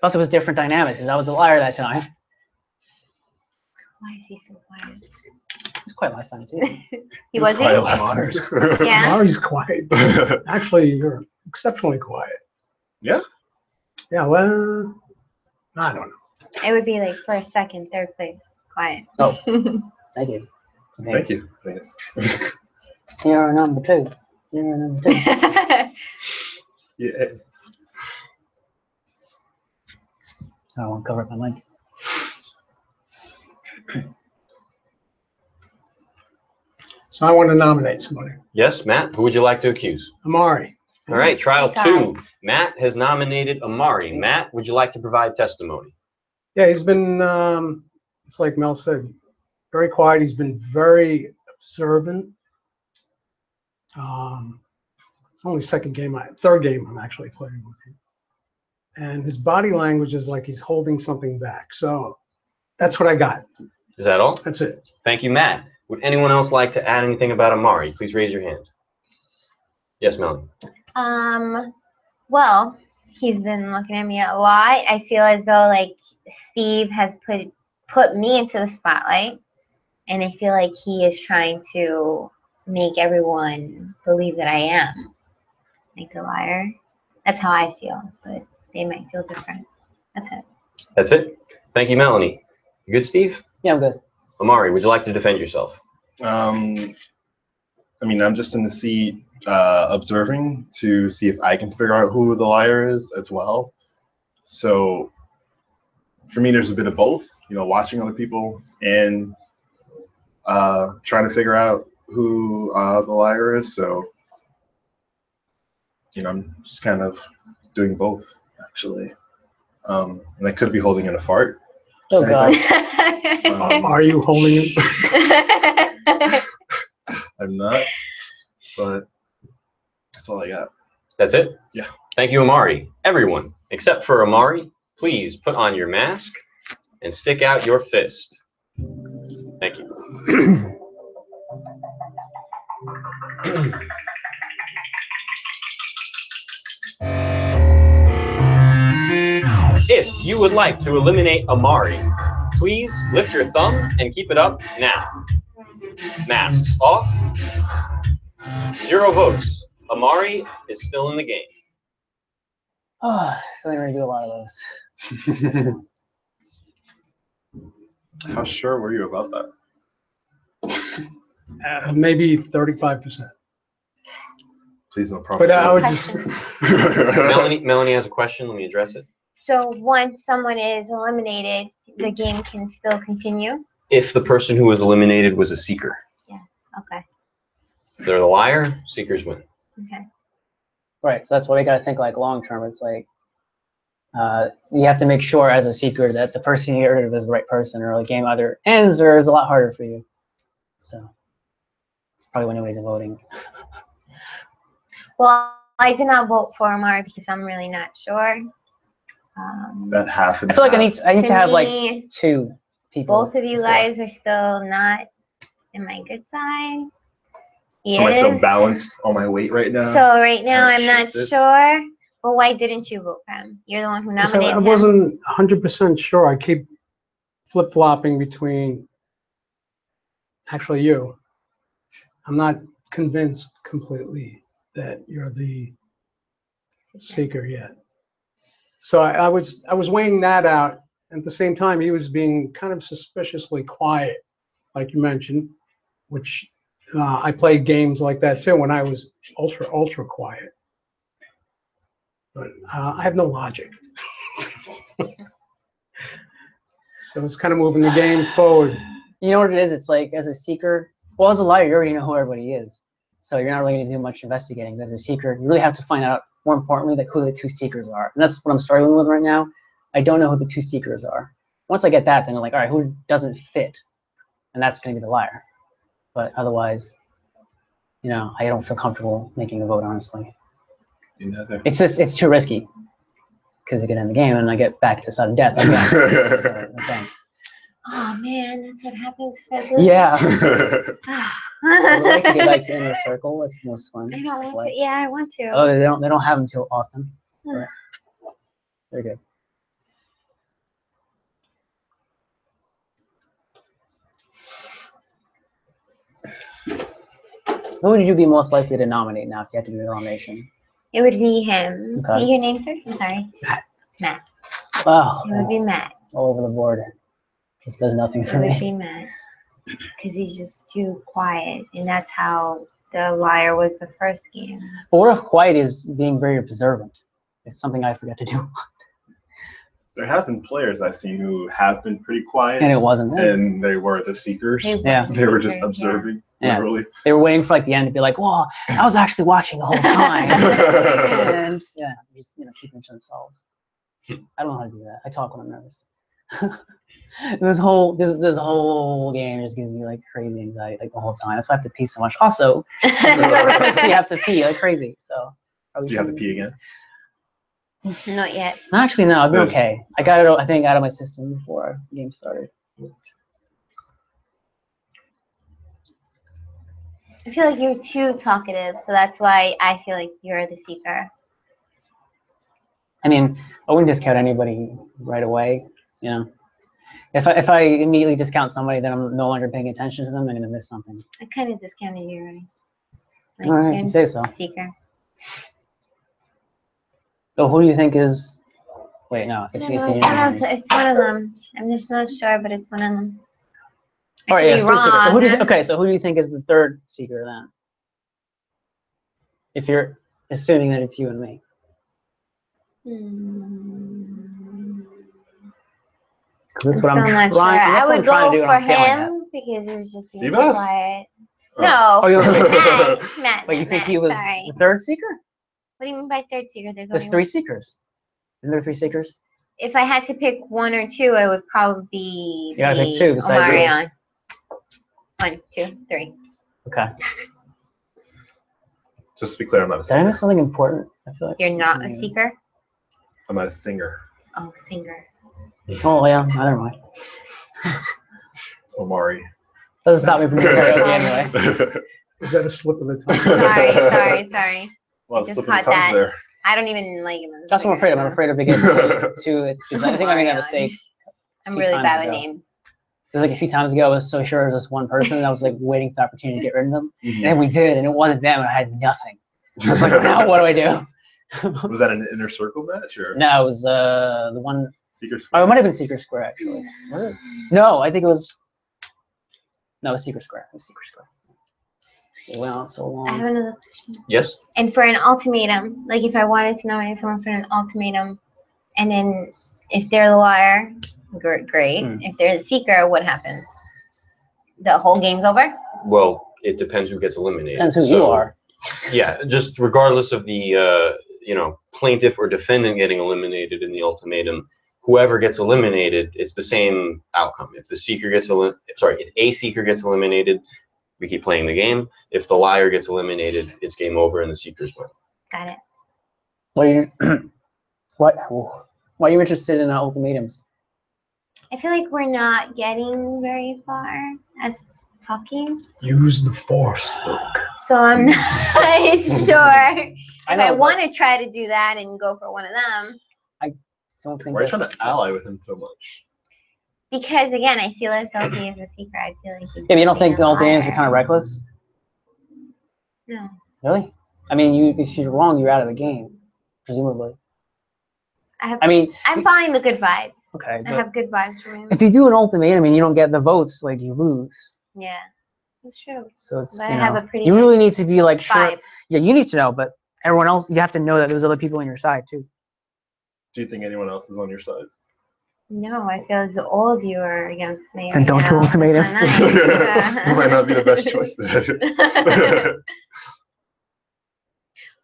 Plus, it was different dynamics because I was the liar that time. Why is he so quiet? It was quite last time too. He was Quiet he? last Yeah. Omari's quiet. Actually, you're exceptionally quiet. Yeah? Yeah, well, I don't know. It would be like first, second, third place. Quiet. Oh. Thank you. Okay. Thank you. Thanks. You're number 2. You're number 2. Yeah. I don't want to cover up my mic. So I want to nominate somebody. Yes, Matt. Who would you like to accuse? Amari. All right, trial Oh, 2. Matt has nominated Omari. Matt, would you like to provide testimony? Yeah, he's been, it's like Mel said, very quiet. He's been very observant. It's only third game I'm actually playing with him. And his body language is like he's holding something back. So that's what I got. Is that all? That's it. Thank you, Matt. Would anyone else like to add anything about Omari? Please raise your hand. Yes, Melanie. Well, he's been looking at me a lot. I feel as though like Steve has put me into the spotlight, and I feel like he is trying to make everyone believe that I am like the liar. That's how I feel, but they might feel different. That's it. That's it. Thank you, Melanie. You good, Steve? Yeah, I'm good. Omari, would you like to defend yourself? I mean, I'm just in the seat observing to see if I can figure out who the liar is as well. So for me, there's a bit of both, watching other people and trying to figure out who the liar is. So, I'm just kind of doing both, actually. And I could be holding in a fart. Oh God. Are you holding it? I'm not, but that's all I got. That's it? Yeah. Thank you, Omari. Everyone, except for Omari, please put on your mask and stick out your fist. Thank you. If you would like to eliminate Omari, please lift your thumb and keep it up now. Masks off. 0 votes. Omari is still in the game. Oh, I feel like we're gonna do a lot of those. How sure were you about that? Maybe 35%. Please no problem. But I would just. Melanie has a question. Let me address it. So once someone is eliminated, the game can still continue? If the person who was eliminated was a seeker. Yeah, okay. If they're the liar, seekers win. Okay. Right, so that's what we gotta think like long term. It's like you have to make sure as a seeker that the person you get rid of is the right person, or the game either ends or is a lot harder for you. So it's probably when nobody's voting. Well, I did not vote for Omari because I'm really not sure. That half and I feel like I need to have like me, 2 people. both of you guys are still not in my good side. So am I still Yes. balanced on my weight right now? So right now I'm not Shifted. sure. Well, why didn't you vote for him? You're the one who So nominated I him. wasn't 100% sure. I keep flip-flopping between actually you. I'm not convinced completely that you're the seeker yet. So I was weighing that out. At the same time, he was being kind of suspiciously quiet, like you mentioned, which I played games like that too when I was ultra quiet. But I have no logic. So it's kind of moving the game forward. You know what it is? It's like as a seeker, well, as a liar, you already know who everybody is. So you're not really going to do much investigating. But as a seeker, you really have to find out, more importantly, like who the 2 seekers are. And that's what I'm struggling with right now. I don't know who the 2 seekers are. Once I get that, then I'm like, all right, who doesn't fit? And that's going to be the liar. But otherwise, you know, I don't feel comfortable making a vote, honestly. It's just, it's too risky. Because it could end the game and I get back to sudden death again. So, no thanks. Oh man, that's what happens for this. Yeah. I would like to get back to Inner Circle. That's the most fun. I don't want to. Yeah, I want to. Oh, they don't have them too often. But they're good. Who would you be most likely to nominate now if you had to do a nomination? It would be him. Okay. Your name, sir? I'm sorry. Matt. Wow. It would be Matt. All over the board. This does nothing for It would me. be Matt. Because he's just too quiet. And that's how the liar was the first game. But what if quiet is being very observant? It's something I forget to do. There have been players I've seen who have been pretty quiet, And it wasn't them. and they were the seekers. Yeah. They were just Seekers, yeah. observing, Yeah. literally. They were waiting for like the end to be like, "Whoa, I was actually watching the whole time." And yeah, just keeping to themselves. I don't know how to do that. I talk when I'm nervous. this whole game just gives me like crazy anxiety like the whole time. That's why I have to pee so much. Also, it makes me have to pee like crazy. So. Do you have to pee again? Not yet. Actually, no, I've been There's- okay. I got it, I think, out of my system before the game started. I feel like you're too talkative, so that's why I feel like you're the seeker. I mean, I wouldn't discount anybody right away. You know, if I immediately discount somebody, then I'm no longer paying attention to them. I'm gonna miss something. I kind of discounted you already. Like, All right, if you're you say so. Seeker. So who do you think is? Wait, no. I don't know, it's one of them. I'm just not sure, but it's one of them. All right, yeah, I could it's be 3 seekers. So who do you, wrong. okay, so who do you think is the 3rd seeker then? If you're assuming that it's you and me. Because this is what I'm still trying. not sure. That's I what I'm would trying to do go and for I'm failing at. him because he was just being too Sebas? quiet. Oh. No, Oh, you Matt. Wait, you think he was Sorry. the 3rd seeker? What do you mean by 3rd seeker? There's There's only 3 one. seekers. Isn't there 3 seekers? If I had to pick 1 or 2, I would probably be You gotta pick 2 besides you. Omari. 1, 2, 3. Okay. Just to be clear, I'm not a Did I singer. miss something important? I feel like You're not a seeker? I'm not a singer. Oh, singer. Oh yeah, never mind. It's Omari. Doesn't stop me from doing karaoke anyway. Is that a slip of the tongue? Sorry. Well, Just slip of caught the tongue that. there. I don't even like him. That's what I'm afraid of. I'm afraid of getting to it because I think I'm gonna have a mistake. I'm really bad with names. There's like a few times ago, I was so sure it was this one person, and I was like waiting for the opportunity to get rid of them, Mhm. and we did, and it wasn't them, and I had nothing. I was like, now what do I do? Was that an inner circle match or No, it was the one. Secret Oh, Square? it might have been Secret Square actually. Was it? No, I think it was. No, it was Secret Square. It was Secret Square. It went on so I have long. another. Yes. And for an ultimatum, like if I wanted to nominate someone for an ultimatum, and then if they're the liar, great. If they're the seeker, what happens? The whole game's over? Well, it depends who gets eliminated. Depends who you are. Yeah, just regardless of the plaintiff or defendant getting eliminated in the ultimatum, whoever gets eliminated, it's the same outcome. If the seeker gets if a seeker gets eliminated, we keep playing the game. If the liar gets eliminated, it's game over and the seekers win. Got it. Why are you interested in ultimatums? I feel like we're not getting very far as talking. Use the force, Luke. So I'm not sure if I know, want to try to do that and go for one of them. Don't think Why are you that's- trying to ally with him so much? Because again, I feel as though he is a seeker. I feel like he's Yeah, but you don't think being a ultimatums are liar. kind of reckless? No. Really? I mean, if you're wrong, you're out of the game, presumably. I'm following the good vibes. Okay, I but have good vibes from him. if you do an ultimatum and you don't get the votes, like you lose. Yeah, that's true. So it's But I have a pretty you good really need to be like sure. vibe. Yeah, you need to know, but everyone else, you have to know that there's other people on your side too. Do you think anyone else is on your side? No, I feel as though all of you are against me. And don't do now. ultimatum. That's not nice. You might not be the best choice there.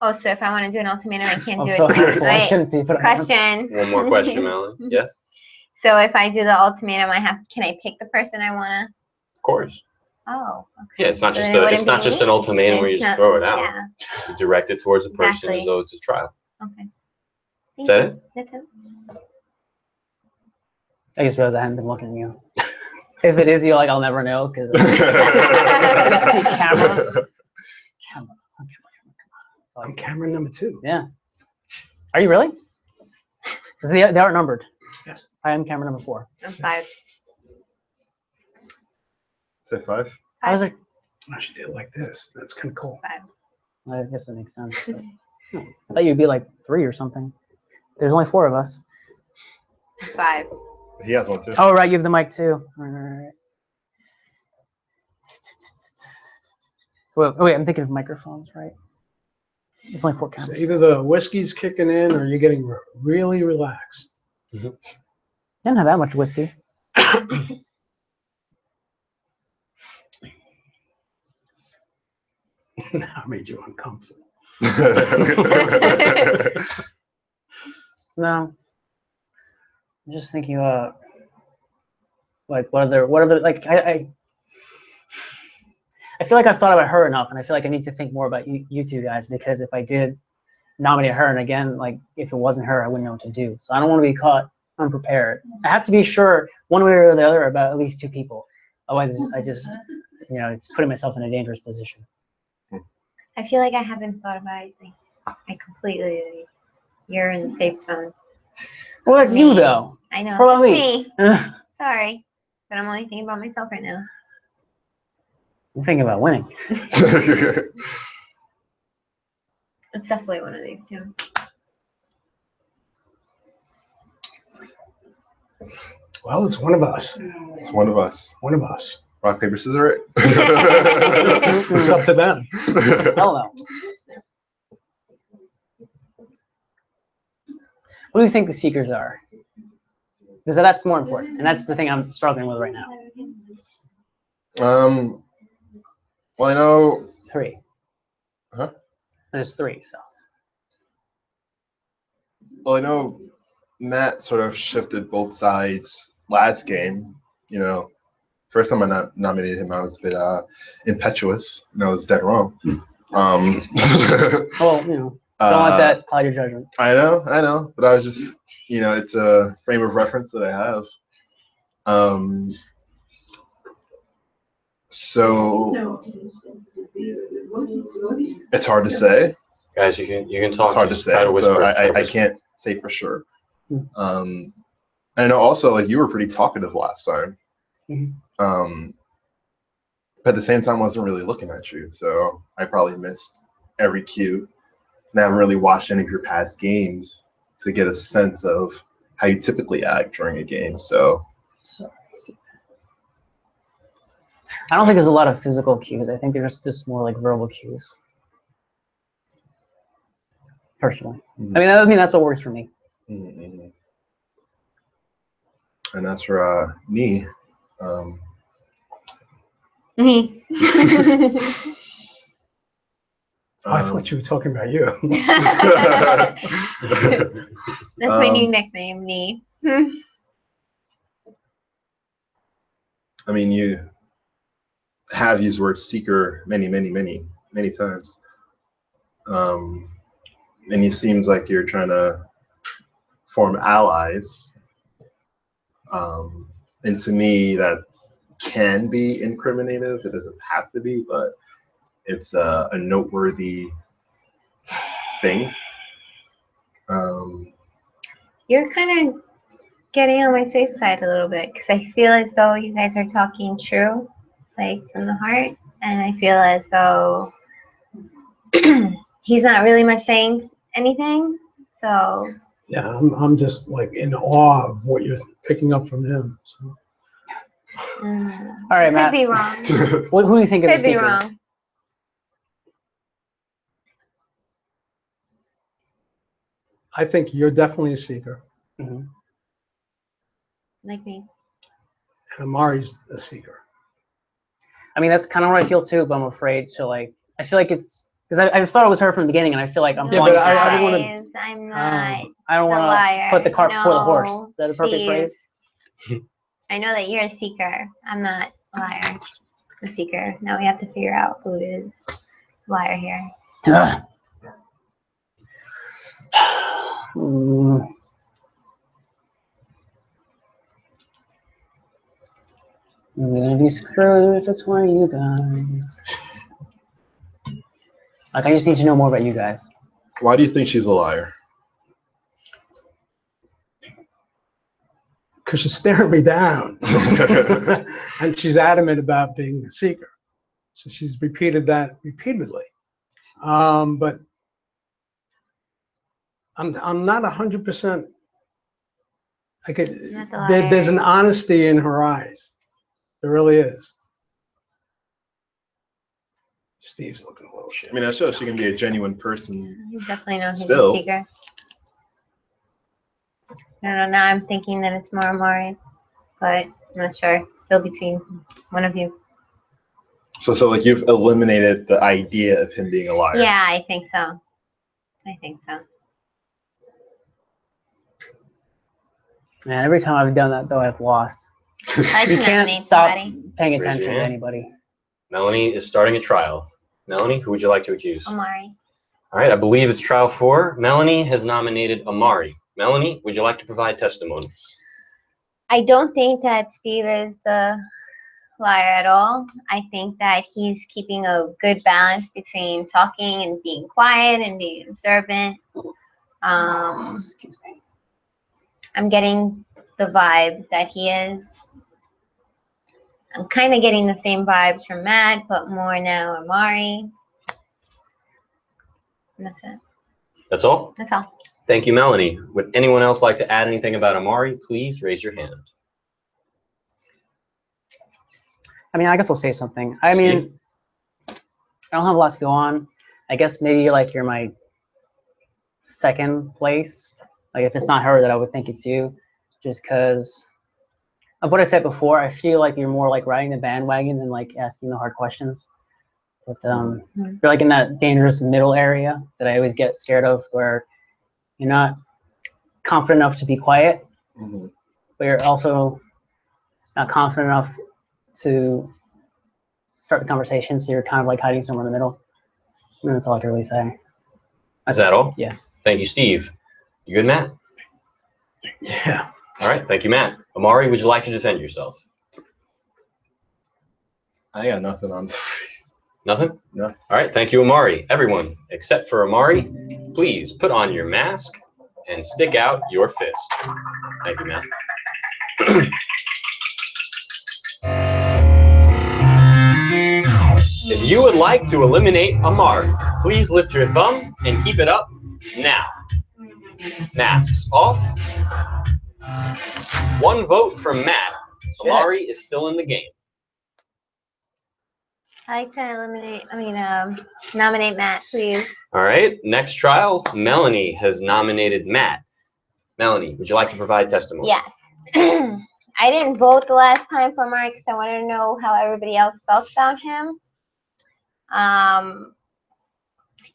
Oh, so if I want to do an ultimatum, I can't I'm do so it. helpful. I Wait, shouldn't be. But question. One more question, Melanie. Yes, So if I do the ultimatum, can I pick the person I wanna? of course. Oh, okay. Yeah, it's not So just then it wouldn't it's not be just me? an ultimatum where It's you just not- throw it out. Yeah. You direct it towards the person Exactly. as though it's a trial. Okay. Is that it? That's it. I just realized I haven't been looking at you. If it is you, like I'll never know because I just see camera. Camera. That's all I I'm see. camera number 2. Yeah. Are you really? Because they are numbered. Yes. I am camera number 4. I'm 5. Say 5. I was like, I should do it like this. That's kind of cool. 5. I guess that makes sense. But, I thought you'd be like 3 or something. There's only 4 of us. 5. He has one too. Oh, right. You have the mic too. Right. Wait, I'm thinking of microphones, right? There's only 4 So cameras. either the whiskey's kicking in or you're getting really relaxed. Didn't have that much whiskey. Now I made you uncomfortable. No. I'm just thinking like what other like I feel like I've thought about her enough, and I feel like I need to think more about you two guys, because if I did nominate her, and again, like if it wasn't her, I wouldn't know what to do. So I don't want to be caught unprepared. I have to be sure one way or the other about at least 2 people. Otherwise, I just it's putting myself in a dangerous position. I feel like I haven't thought about anything. You're in the safe zone. Well, that's you though. I know. What about It's me? me. Sorry. But I'm only thinking about myself right now. I'm thinking about winning. It's definitely one of these 2. Well, it's one of us. It's one of us. One of us. Rock, paper, scissors, It's up to them. Hell no. What do you think the seekers are? Because that's more important, and that's the thing I'm struggling with right now. Well, I know. 3. Huh? There's 3, so. Well, I know Matt sort of shifted both sides last game. First time I nominated him, I was a bit impetuous, and I was dead wrong. Well, don't let that cloud your judgment. I know, but I was just, it's a frame of reference that I have. So It's hard to say. Guys, you can talk. It's hard to just say. try to whisper, So try to I whisper. can't say for sure. I know also like you were pretty talkative last time. But at the same time, I wasn't really looking at you, so I probably missed every cue. And I haven't really watched any of your past games to get a sense of how you typically act during a game. So Sorry. I don't think there's a lot of physical cues. I think there's just more like verbal cues. Personally, I mean that's what works for me. and that's for me. Me. I thought you were talking about you. That's my new nickname, Nee. I mean, you have used the word seeker many times. And it seems like you're trying to form allies. And to me, that can be incriminative. It doesn't have to be, but it's a noteworthy thing. You're kind of getting on my safe side a little bit because I feel as though you guys are talking true, like from the heart, and I feel as though he's not really much saying anything. So Yeah, I'm just like in awe of what you're picking up from him. So. All right, Matt. Could be wrong. Who do you think of the Could be seekers? wrong. I think you're definitely a seeker, Like me. and Amari's a seeker. I mean, that's kind of what I feel too, but I'm afraid to like. I feel like it's because I thought it was her from the beginning, and I feel like I'm Yeah, falling but into I trap. don't wanna- Guys, I'm not. I don't the want liar. to put the cart before the horse. No, Is that a perfect Steve. phrase? I know that you're a seeker. I'm not a liar. A seeker. Now we have to figure out who is the liar here. I'm gonna be screwed if it's one of you guys. Like, I just need to know more about you guys. Why do you think she's a liar? Because she's staring me down. And she's adamant about being a seeker. So she's repeated that repeatedly. But I'm not 100%. Not the liar. There's an honesty in her eyes. There really is. Steve's looking a little shit. I mean, that shows she can be a genuine person. You definitely know he's Still. a seeker. I don't know. Now I'm thinking that it's more Omari, but I'm not sure. Still between one of you. So like you've eliminated the idea of him being a liar. Yeah, I think so. I think so. Man, every time I've done that, though, I've lost. I You can can't nominate stop somebody. paying Raise attention your to hand. anybody. Melanie is starting a trial. Melanie, who would you like to accuse? Omari. All right, I believe it's trial 4. Melanie has nominated Omari. Melanie, would you like to provide testimony? I don't think that Steve is the liar at all. I think that he's keeping a good balance between talking and being quiet and being observant. Excuse me. I'm getting the vibes that he is. I'm kind of getting the same vibes from Matt, but more now Omari. And that's it. That's all? That's all. Thank you, Melanie. Would anyone else like to add anything about Omari? Please raise your hand. I mean, I guess I'll say something. I mean, I don't have a lot to go on. I guess maybe you're my second place. Like, if it's not her, then I would think it's you. Just because of what I said before, I feel like you're more like riding the bandwagon than like asking the hard questions. But you're like in that dangerous middle area that I always get scared of, where you're not confident enough to be quiet, but you're also not confident enough to start the conversation. So you're kind of like hiding somewhere in the middle. And that's all I can really say. Is that all? Yeah. Thank you, Steve. You good, Matt? Yeah. All right, thank you, Matt. Omari, would you like to defend yourself? I got nothing on. Nothing? No. All right, thank you, Omari. Everyone, except for Omari, please put on your mask and stick out your fist. Thank you, Matt. If you would like to eliminate Omari, please lift your thumb and keep it up now. Masks off. One vote from Matt. Omari is still in the game. I like to nominate Matt, please. All right, next trial, Melanie has nominated Matt. Melanie, would you like to provide testimony? Yes. I didn't vote the last time for Mark because I wanted to know how everybody else felt about him.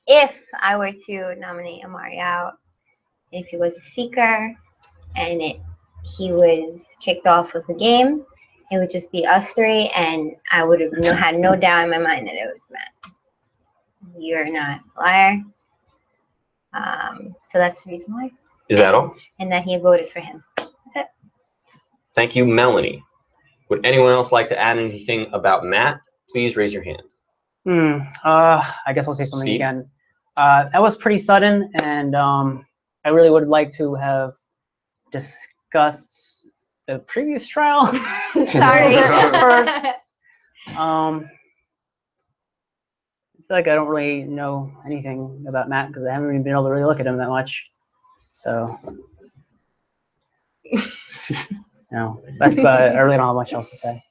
If I were to nominate Omari out, if he was a seeker and he was kicked off of the game, it would just be us three, and I would have had no doubt in my mind that it was Matt. You're not a liar. So that's the reason why. Is that all? And that he voted for him. That's it. Thank you, Melanie. Would anyone else like to add anything about Matt? Please raise your hand. I guess I'll say something Steve? again. That was pretty sudden, and I really would like to have discussed the previous trial. Sorry. First. I feel like I don't really know anything about Matt because I haven't even been able to really look at him that much. So, that's about it. I really don't have much else to say.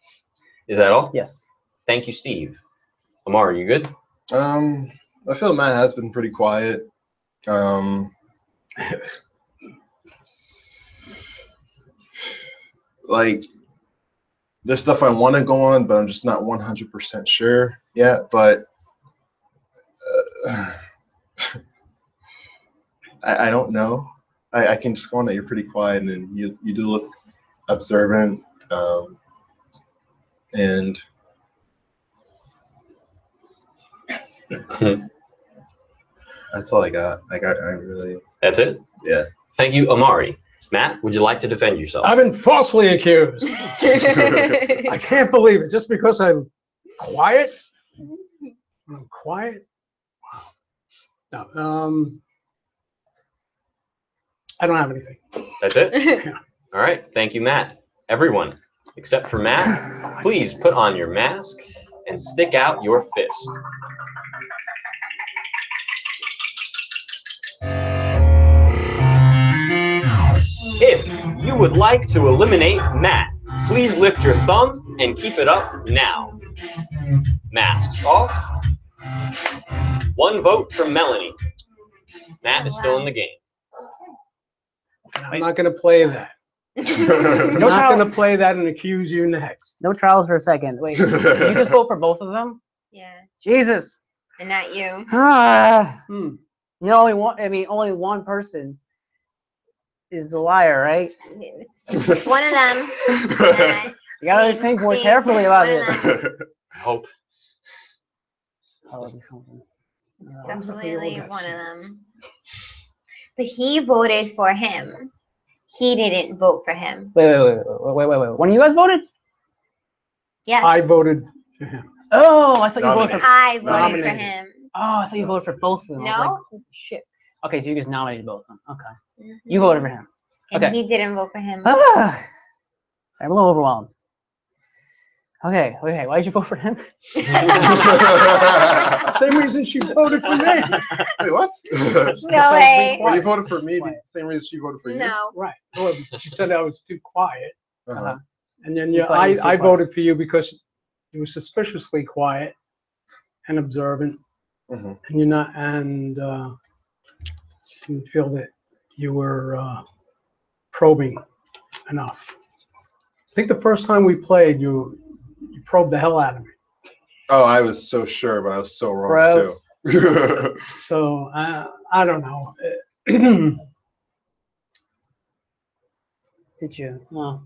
Is that all? Yes. Thank you, Steve. Omari, you good? I feel Matt has been pretty quiet. Like, there's stuff I want to go on, but I'm just not 100% sure yet. But I don't know. I can just go on that you're pretty quiet, and you do look observant, and that's all I got. I really. That's it? Yeah. Thank you, Omari. Matt, would you like to defend yourself? I've been falsely accused. I can't believe it. Just because I'm quiet? I'm quiet? Wow. No. I don't have anything. That's it? All right. Thank you, Matt. Everyone, except for Matt, please put on your mask and stick out your fist. If you would like to eliminate Matt, please lift your thumb and keep it up now. Masks off. One vote from Melanie. Matt is still in the game. I'm not going to play that. I'm not going to play that and accuse you next. No trials for a second. Wait, did you just vote for both of them? Yeah. Jesus. And not you. Only one. I mean, only one person is the liar, right? It's one of them. You gotta think more carefully about this. I hope. I'll do something. Definitely one of them. But he voted for him. He didn't vote for him. Wait. One of you guys voted? Yes. I voted for him. Oh, I thought you voted for. I voted Nominated. for him. Oh, I thought you voted for both of them. I was No. like, holy shit. Okay, so you just nominated both of them. Okay. Mhm. You voted for him. And Okay. he didn't vote for him. I'm a little overwhelmed. Okay. Why did you vote for him? Same reason she voted for me. Wait, what? No way. Well, you voted for me. The same reason she voted for you. No. Right. Well, she said I was too quiet. Uh-huh. And then You thought he was too I quiet. voted for you because you were suspiciously quiet and observant. Mhm. And you're not, and didn't feel that you were probing enough. I think the first time we played, you probed the hell out of me. Oh, I was so sure, but I was so wrong Gross. too. So I don't know. Did you? Well,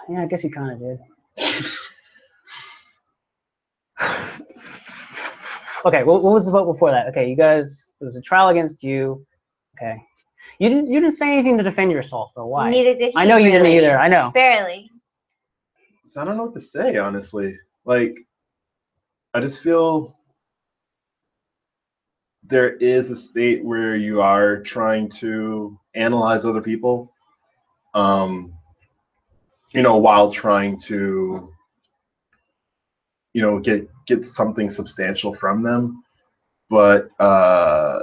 yeah, I guess you kind of did. Okay, what was the vote before that? Okay, you guys, it was a trial against you. Okay, you didn't say anything to defend yourself though. Why? Neither did he. I know you didn't really. either. I know. Barely. So I don't know what to say, honestly. Like, I just feel there is a state where you are trying to analyze other people, while trying to, get something substantial from them. But I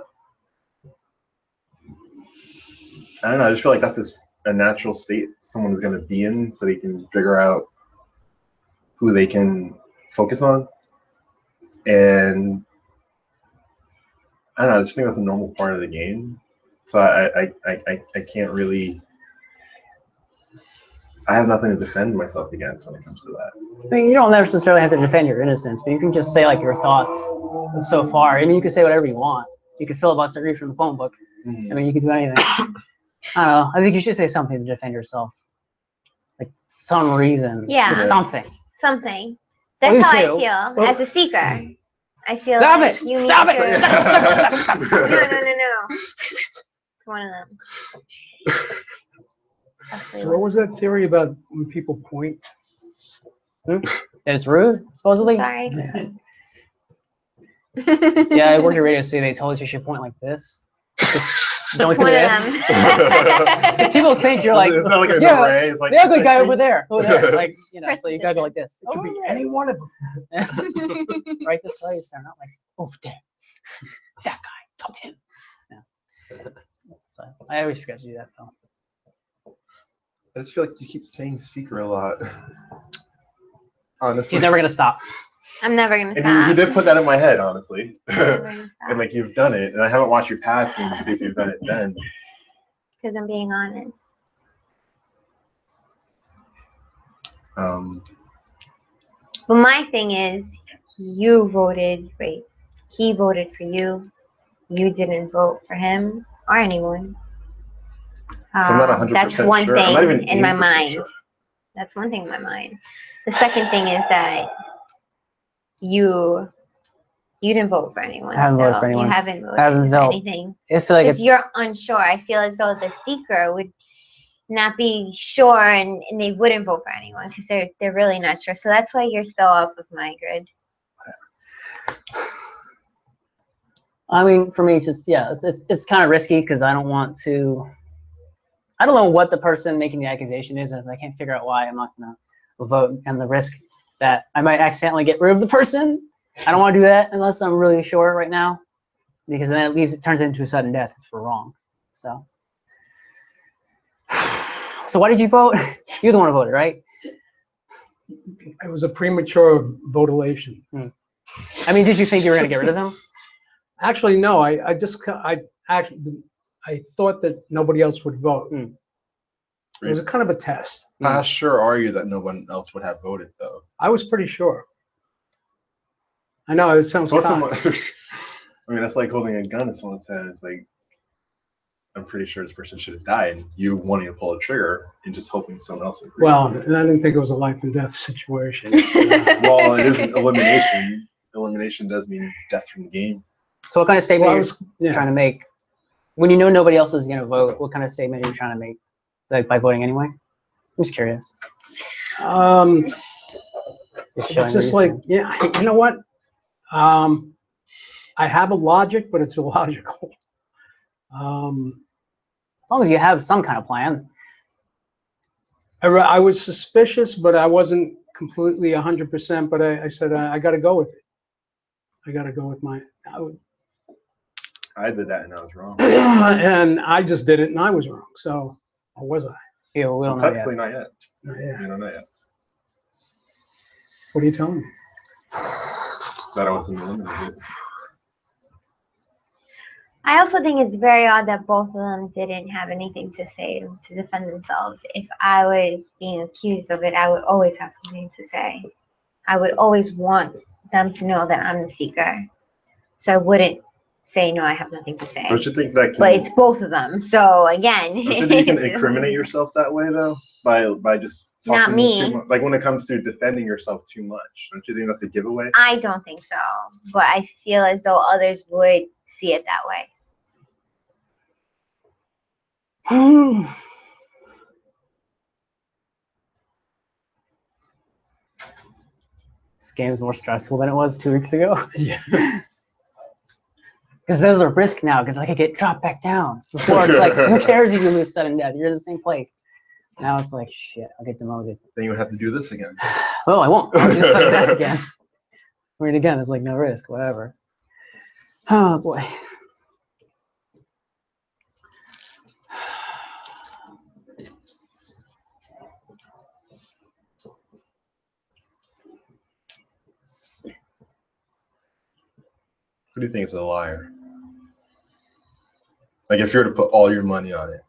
don't know. I just feel like that's a natural state someone is going to be in, so they can figure out who they can focus on. And I don't know. I just think that's a normal part of the game. So I can't really. I have nothing to defend myself against when it comes to that. I mean, you don't necessarily have to defend your innocence, but you can just say like your thoughts so far. I mean, you can say whatever you want. You can filibuster, read from the phone book. Mm-hmm. I mean, you can do anything. I don't know. I think you should say something to defend yourself, like some reason. Yeah. Something. Something. That's how I feel as a seeker. I feel Stop like it! you need Stop to. it! Stop. No. It's one of them. So what was that theory about when people point? That it's rude, supposedly? Sorry. Yeah, I worked at Radio City. They told us you should point like this. Just don't It's do one of this. them. Because people think you're like, It's not like an yeah, array. It's like the ugly guy over there. Like, so you gotta go like this. It could be any one of them. Right this way, so not like over there. That guy, talk to him. Yeah. So I always forget to do that though. I just feel like you keep saying seeker a lot. Honestly. He's never gonna stop. I'm never gonna And stop. he did put that in my head, honestly. Never gonna stop. And like you've done it, and I haven't watched your past game to see if you've done it then. Because I'm being honest. But my thing is, you voted. Wait, he voted for you. You didn't vote for him or anyone. So I'm not 100% that's one sure. I'm not even thing in my 80% mind. sure. That's one thing in my mind. The second thing is that you didn't vote for anyone. I haven't voted for anyone. You haven't voted I haven't for voted. anything. I feel like Because it's you're unsure. I feel as though the seeker would not be sure and they wouldn't vote for anyone because they're really not sure. So that's why you're still off of my grid. I mean, for me, it's just it's kind of risky because I don't want to. I don't know what the person making the accusation is, and if I can't figure out why, I'm not gonna vote. And the risk that I might accidentally get rid of the person, I don't want to do that unless I'm really sure right now, because then it turns into a sudden death if we're wrong. So why did you vote? You're the one who voted, right? It was a premature votilation. I mean, did you think you were gonna get rid of him? Actually, no. I thought that nobody else would vote. It was a kind of a test. How sure are you that no one else would have voted, though? I was pretty sure. I know it sounds So cocky. I mean, that's like holding a gun at someone's head. It's like, I'm pretty sure this person should have died. You wanting to pull a trigger and just hoping someone else would agree. Well, and I didn't think it was a life and death situation. Well, it is elimination. Elimination does mean death from the game. So what kind of statement Well, are you trying to make? When you know nobody else is gonna vote, what kind of statement are you trying to make? Like by voting anyway? I'm just curious. It's just like, yeah, you know what? I have a logic, but it's illogical. As long as you have some kind of plan. I was suspicious, but I wasn't completely 100%. But I said I got to go with it. I got to go with my. I did that and I was wrong. And I just did it, and I was wrong. So, or was I? Yeah, we don't know yet. Technically, not yet. Yeah. You don't know yet. What are you telling me? That I wasn't eliminated. I also think it's very odd that both of them didn't have anything to say to defend themselves. If I was being accused of it, I would always have something to say. I would always want them to know that I'm the seeker. So I wouldn't say, no, I have nothing to say. Don't you think that can... But it's both of them. So again... Don't you think you can incriminate yourself that way, though? By just talking Not me. too much? Like when it comes to defending yourself too much. Don't you think that's a giveaway? I don't think so. But I feel as though others would see it that way. It's game is more stressful than it was 2 weeks ago. Yeah. Because there's a risk now, because I could get dropped back down. Before it's like, who cares if you lose sudden death? You're in the same place. Now it's like, shit, I'll get demoted. Then you would have to do this again. Well, I won't. I'll do sudden death again. I mean, again, it's like no risk, whatever. Oh boy. Who do you think is a liar? Like if you were to put all your money on it.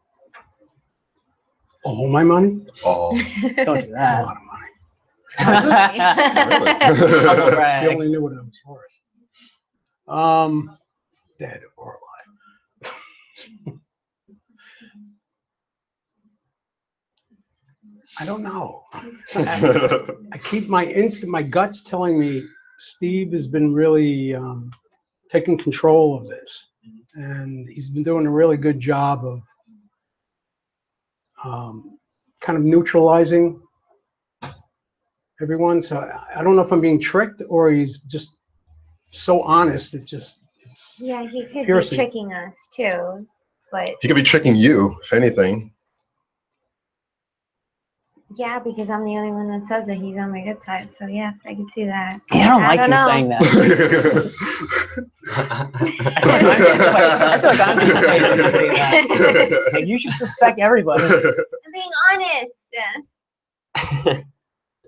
All my money? All. Don't do That's a that. lot of money. Humble If brag. you only knew what it was worth. Dead or alive. I don't know. I keep my gut's telling me Steve has been really taking control of this, and he's been doing a really good job of kind of neutralizing everyone. So I don't know if I'm being tricked or he's just so honest. It's Yeah, he could piercing. be tricking us too, but He could be tricking you, if anything. yeah, because I'm the only one that says that he's on my good side. So yes, I can see that. Yeah, I don't like you know. saying that. I feel like I'm being paid when you say that. Like, you should suspect everybody. I'm being honest.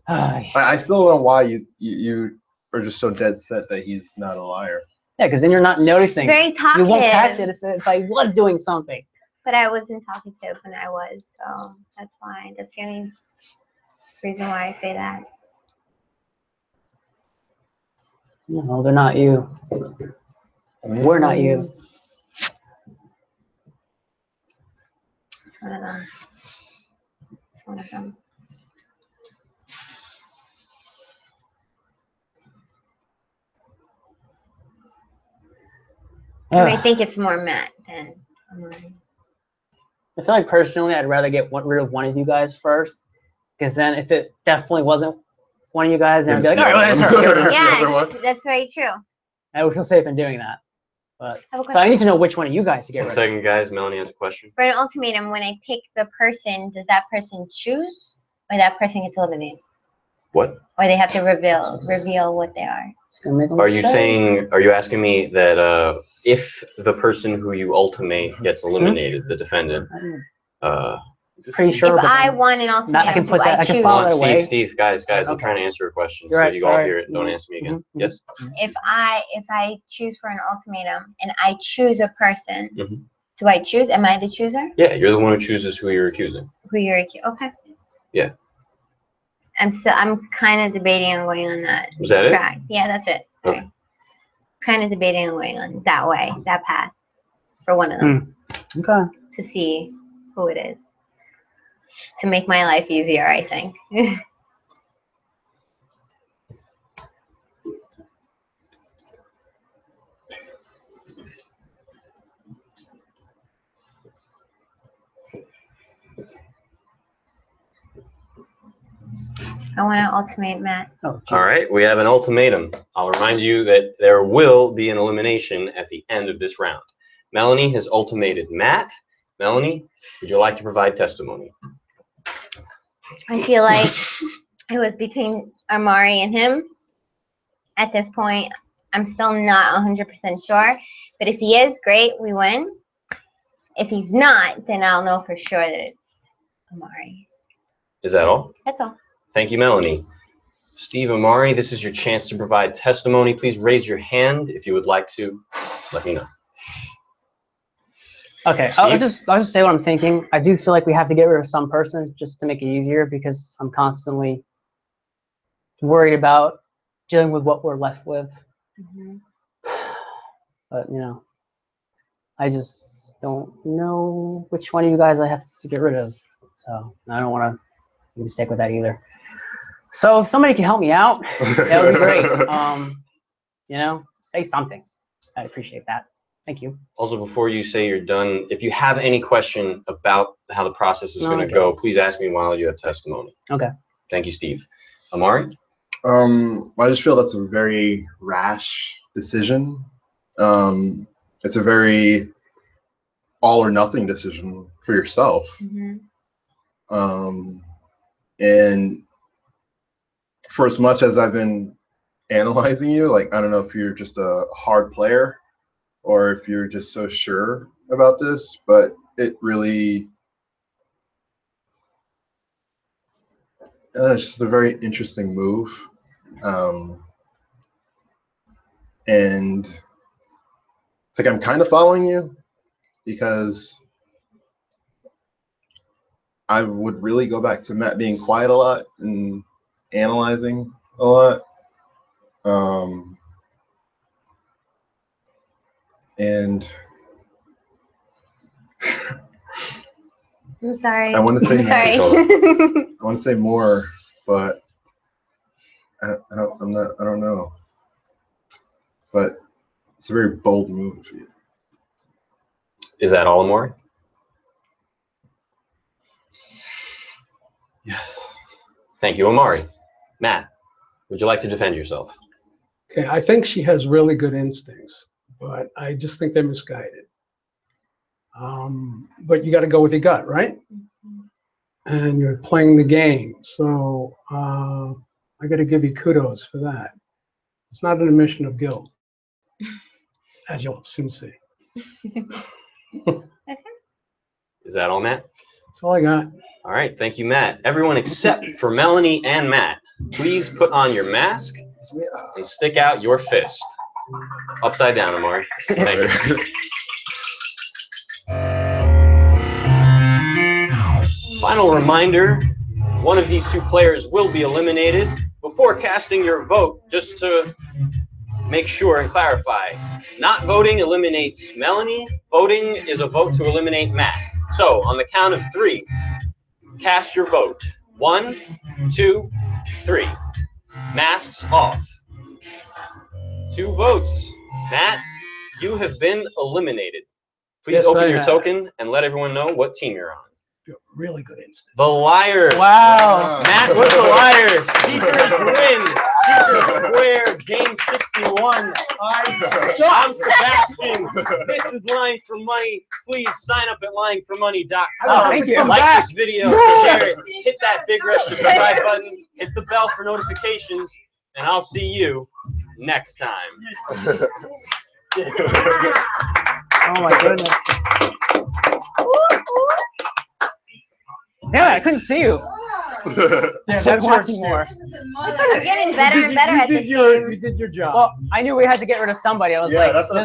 I still don't know why you are just so dead set that he's not a liar. Yeah, because then you're not noticing. Very You talkative. won't catch it if I was doing something. But I wasn't talkative when I was, so that's why. That's the only reason why I say that. No, they're not you. We're not you. It's one of them. It's one of them. And I think it's more Matt than Omari. I feel like personally, I'd rather get rid of one of you guys first, because then if it definitely wasn't one of you guys, then I'd be like, all right, well, that's her. Get rid of her. Yeah, that's very true. I would feel safe in doing that. But I have a so I need to know which one of you guys to get One rid of. second, guys. Melanie has a question. For an ultimatum, when I pick the person, does that person choose, or that person gets eliminated, What? or they have to reveal what they are? Are you saying? Are you asking me that if the person who you ultimate gets eliminated, the defendant? Pretty sure. If but I then- want an ultimatum, I can put do that- I I can choose? follow Hold on, that away. Steve, guys, I'm Okay. trying to answer a question You're so right, you all sorry. hear it. Don't answer me again. Mhm. Yes. If I choose for an ultimatum and I choose a person, Mhm. do I choose? Am I the chooser? Yeah, you're the one who chooses who you're accusing. Who you're okay? Yeah. I'm kind of debating on going on that Was that it? track. Yeah, that's it. Okay. Okay. Kind of debating on going on that way, that path, for one of them, Okay. to see who it is, to make my life easier. I think. I want to ultimate Matt. Oh, All right, we have an ultimatum. I'll remind you that there will be an elimination at the end of this round. Melanie has ultimated Matt. Melanie, would you like to provide testimony? I feel like it was between Omari and him. At this point, I'm still not 100% sure. But if he is, great, we win. If he's not, then I'll know for sure that it's Omari. Is that all? That's all. Thank you, Melanie. Steve, Omari, this is your chance to provide testimony. Please raise your hand if you would like to. Let me know. Okay, I'll just say what I'm thinking. I do feel like we have to get rid of some person just to make it easier, because I'm constantly worried about dealing with what we're left with. But I just don't know which one of you guys I have to get rid of. So I don't want to make a mistake with that either. So if somebody can help me out, that would be great. Say something. I'd appreciate that. Thank you. Also, before you say you're done, if you have any question about how the process is going to go, please ask me while you have testimony. Okay. Thank you, Steve. Omari? I just feel that's a very rash decision. It's a very all or nothing decision for yourself. And for as much as I've been analyzing you, like, I don't know if you're just a hard player or if you're just so sure about this, but it really, it's just a very interesting move. And it's like I'm kind of following you because I would really go back to Matt being quiet a lot and analyzing a lot. And I'm sorry. I want to say I'm sorry. I want to say more, but I don't know. But it's a very bold move of you. Is that all, Omari? Yes. Thank you, Omari. Matt, would you like to defend yourself? Okay, I think she has really good instincts, but I just think they're misguided. But you got to go with your gut, right? And you're playing the game, so I got to give you kudos for that. It's not an admission of guilt, as you'll soon see. Is that all, Matt? That's all I got. All right, thank you, Matt. Everyone except for Melanie and Matt, please put on your mask and stick out your fist. Upside down, Omari. Thank you. Final reminder, one of these two players will be eliminated. Before casting your vote, just to make sure and clarify, not voting eliminates Melanie. Voting is a vote to eliminate Matt. So on the count of 3, cast your vote. 1, 2, 3. Masks off. 2 votes. Matt, you have been eliminated. Please Yes, open I your have. token and let everyone know what team you're on. You're really good instinct. The liar. Wow. Matt was the liar. Seekers win. Seekers square. Game 61. I'm Sebastian. This is Lying for Money. Please sign up at lyingformoney.com. Oh, thank you. Like this video, share it, hit that big red subscribe button, hit the bell for notifications, and I'll see you next time. Oh my goodness. Damn it, I couldn't see you. Yeah, So watching more. You're getting better and better at this You game. did your job. Well, I knew we had to get rid of somebody. I was Yeah, like, that's what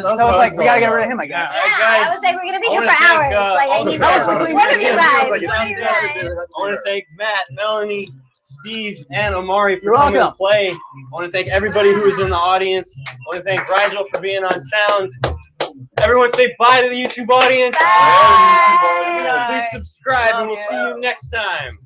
we gotta get rid of going him, I guess. Yeah, I was like, we're gonna be I here wanna for thank, hours. Like, I all the need guys. to. What are you guys? Like, What are you guys? I want to thank Matt, Melanie, Steve, and Omari for You're coming to welcome. play. I want to thank everybody who is in the audience. I want to thank Rigel for being on sound. Everyone say bye to the YouTube audience. Bye. Please subscribe, and we'll see you next time.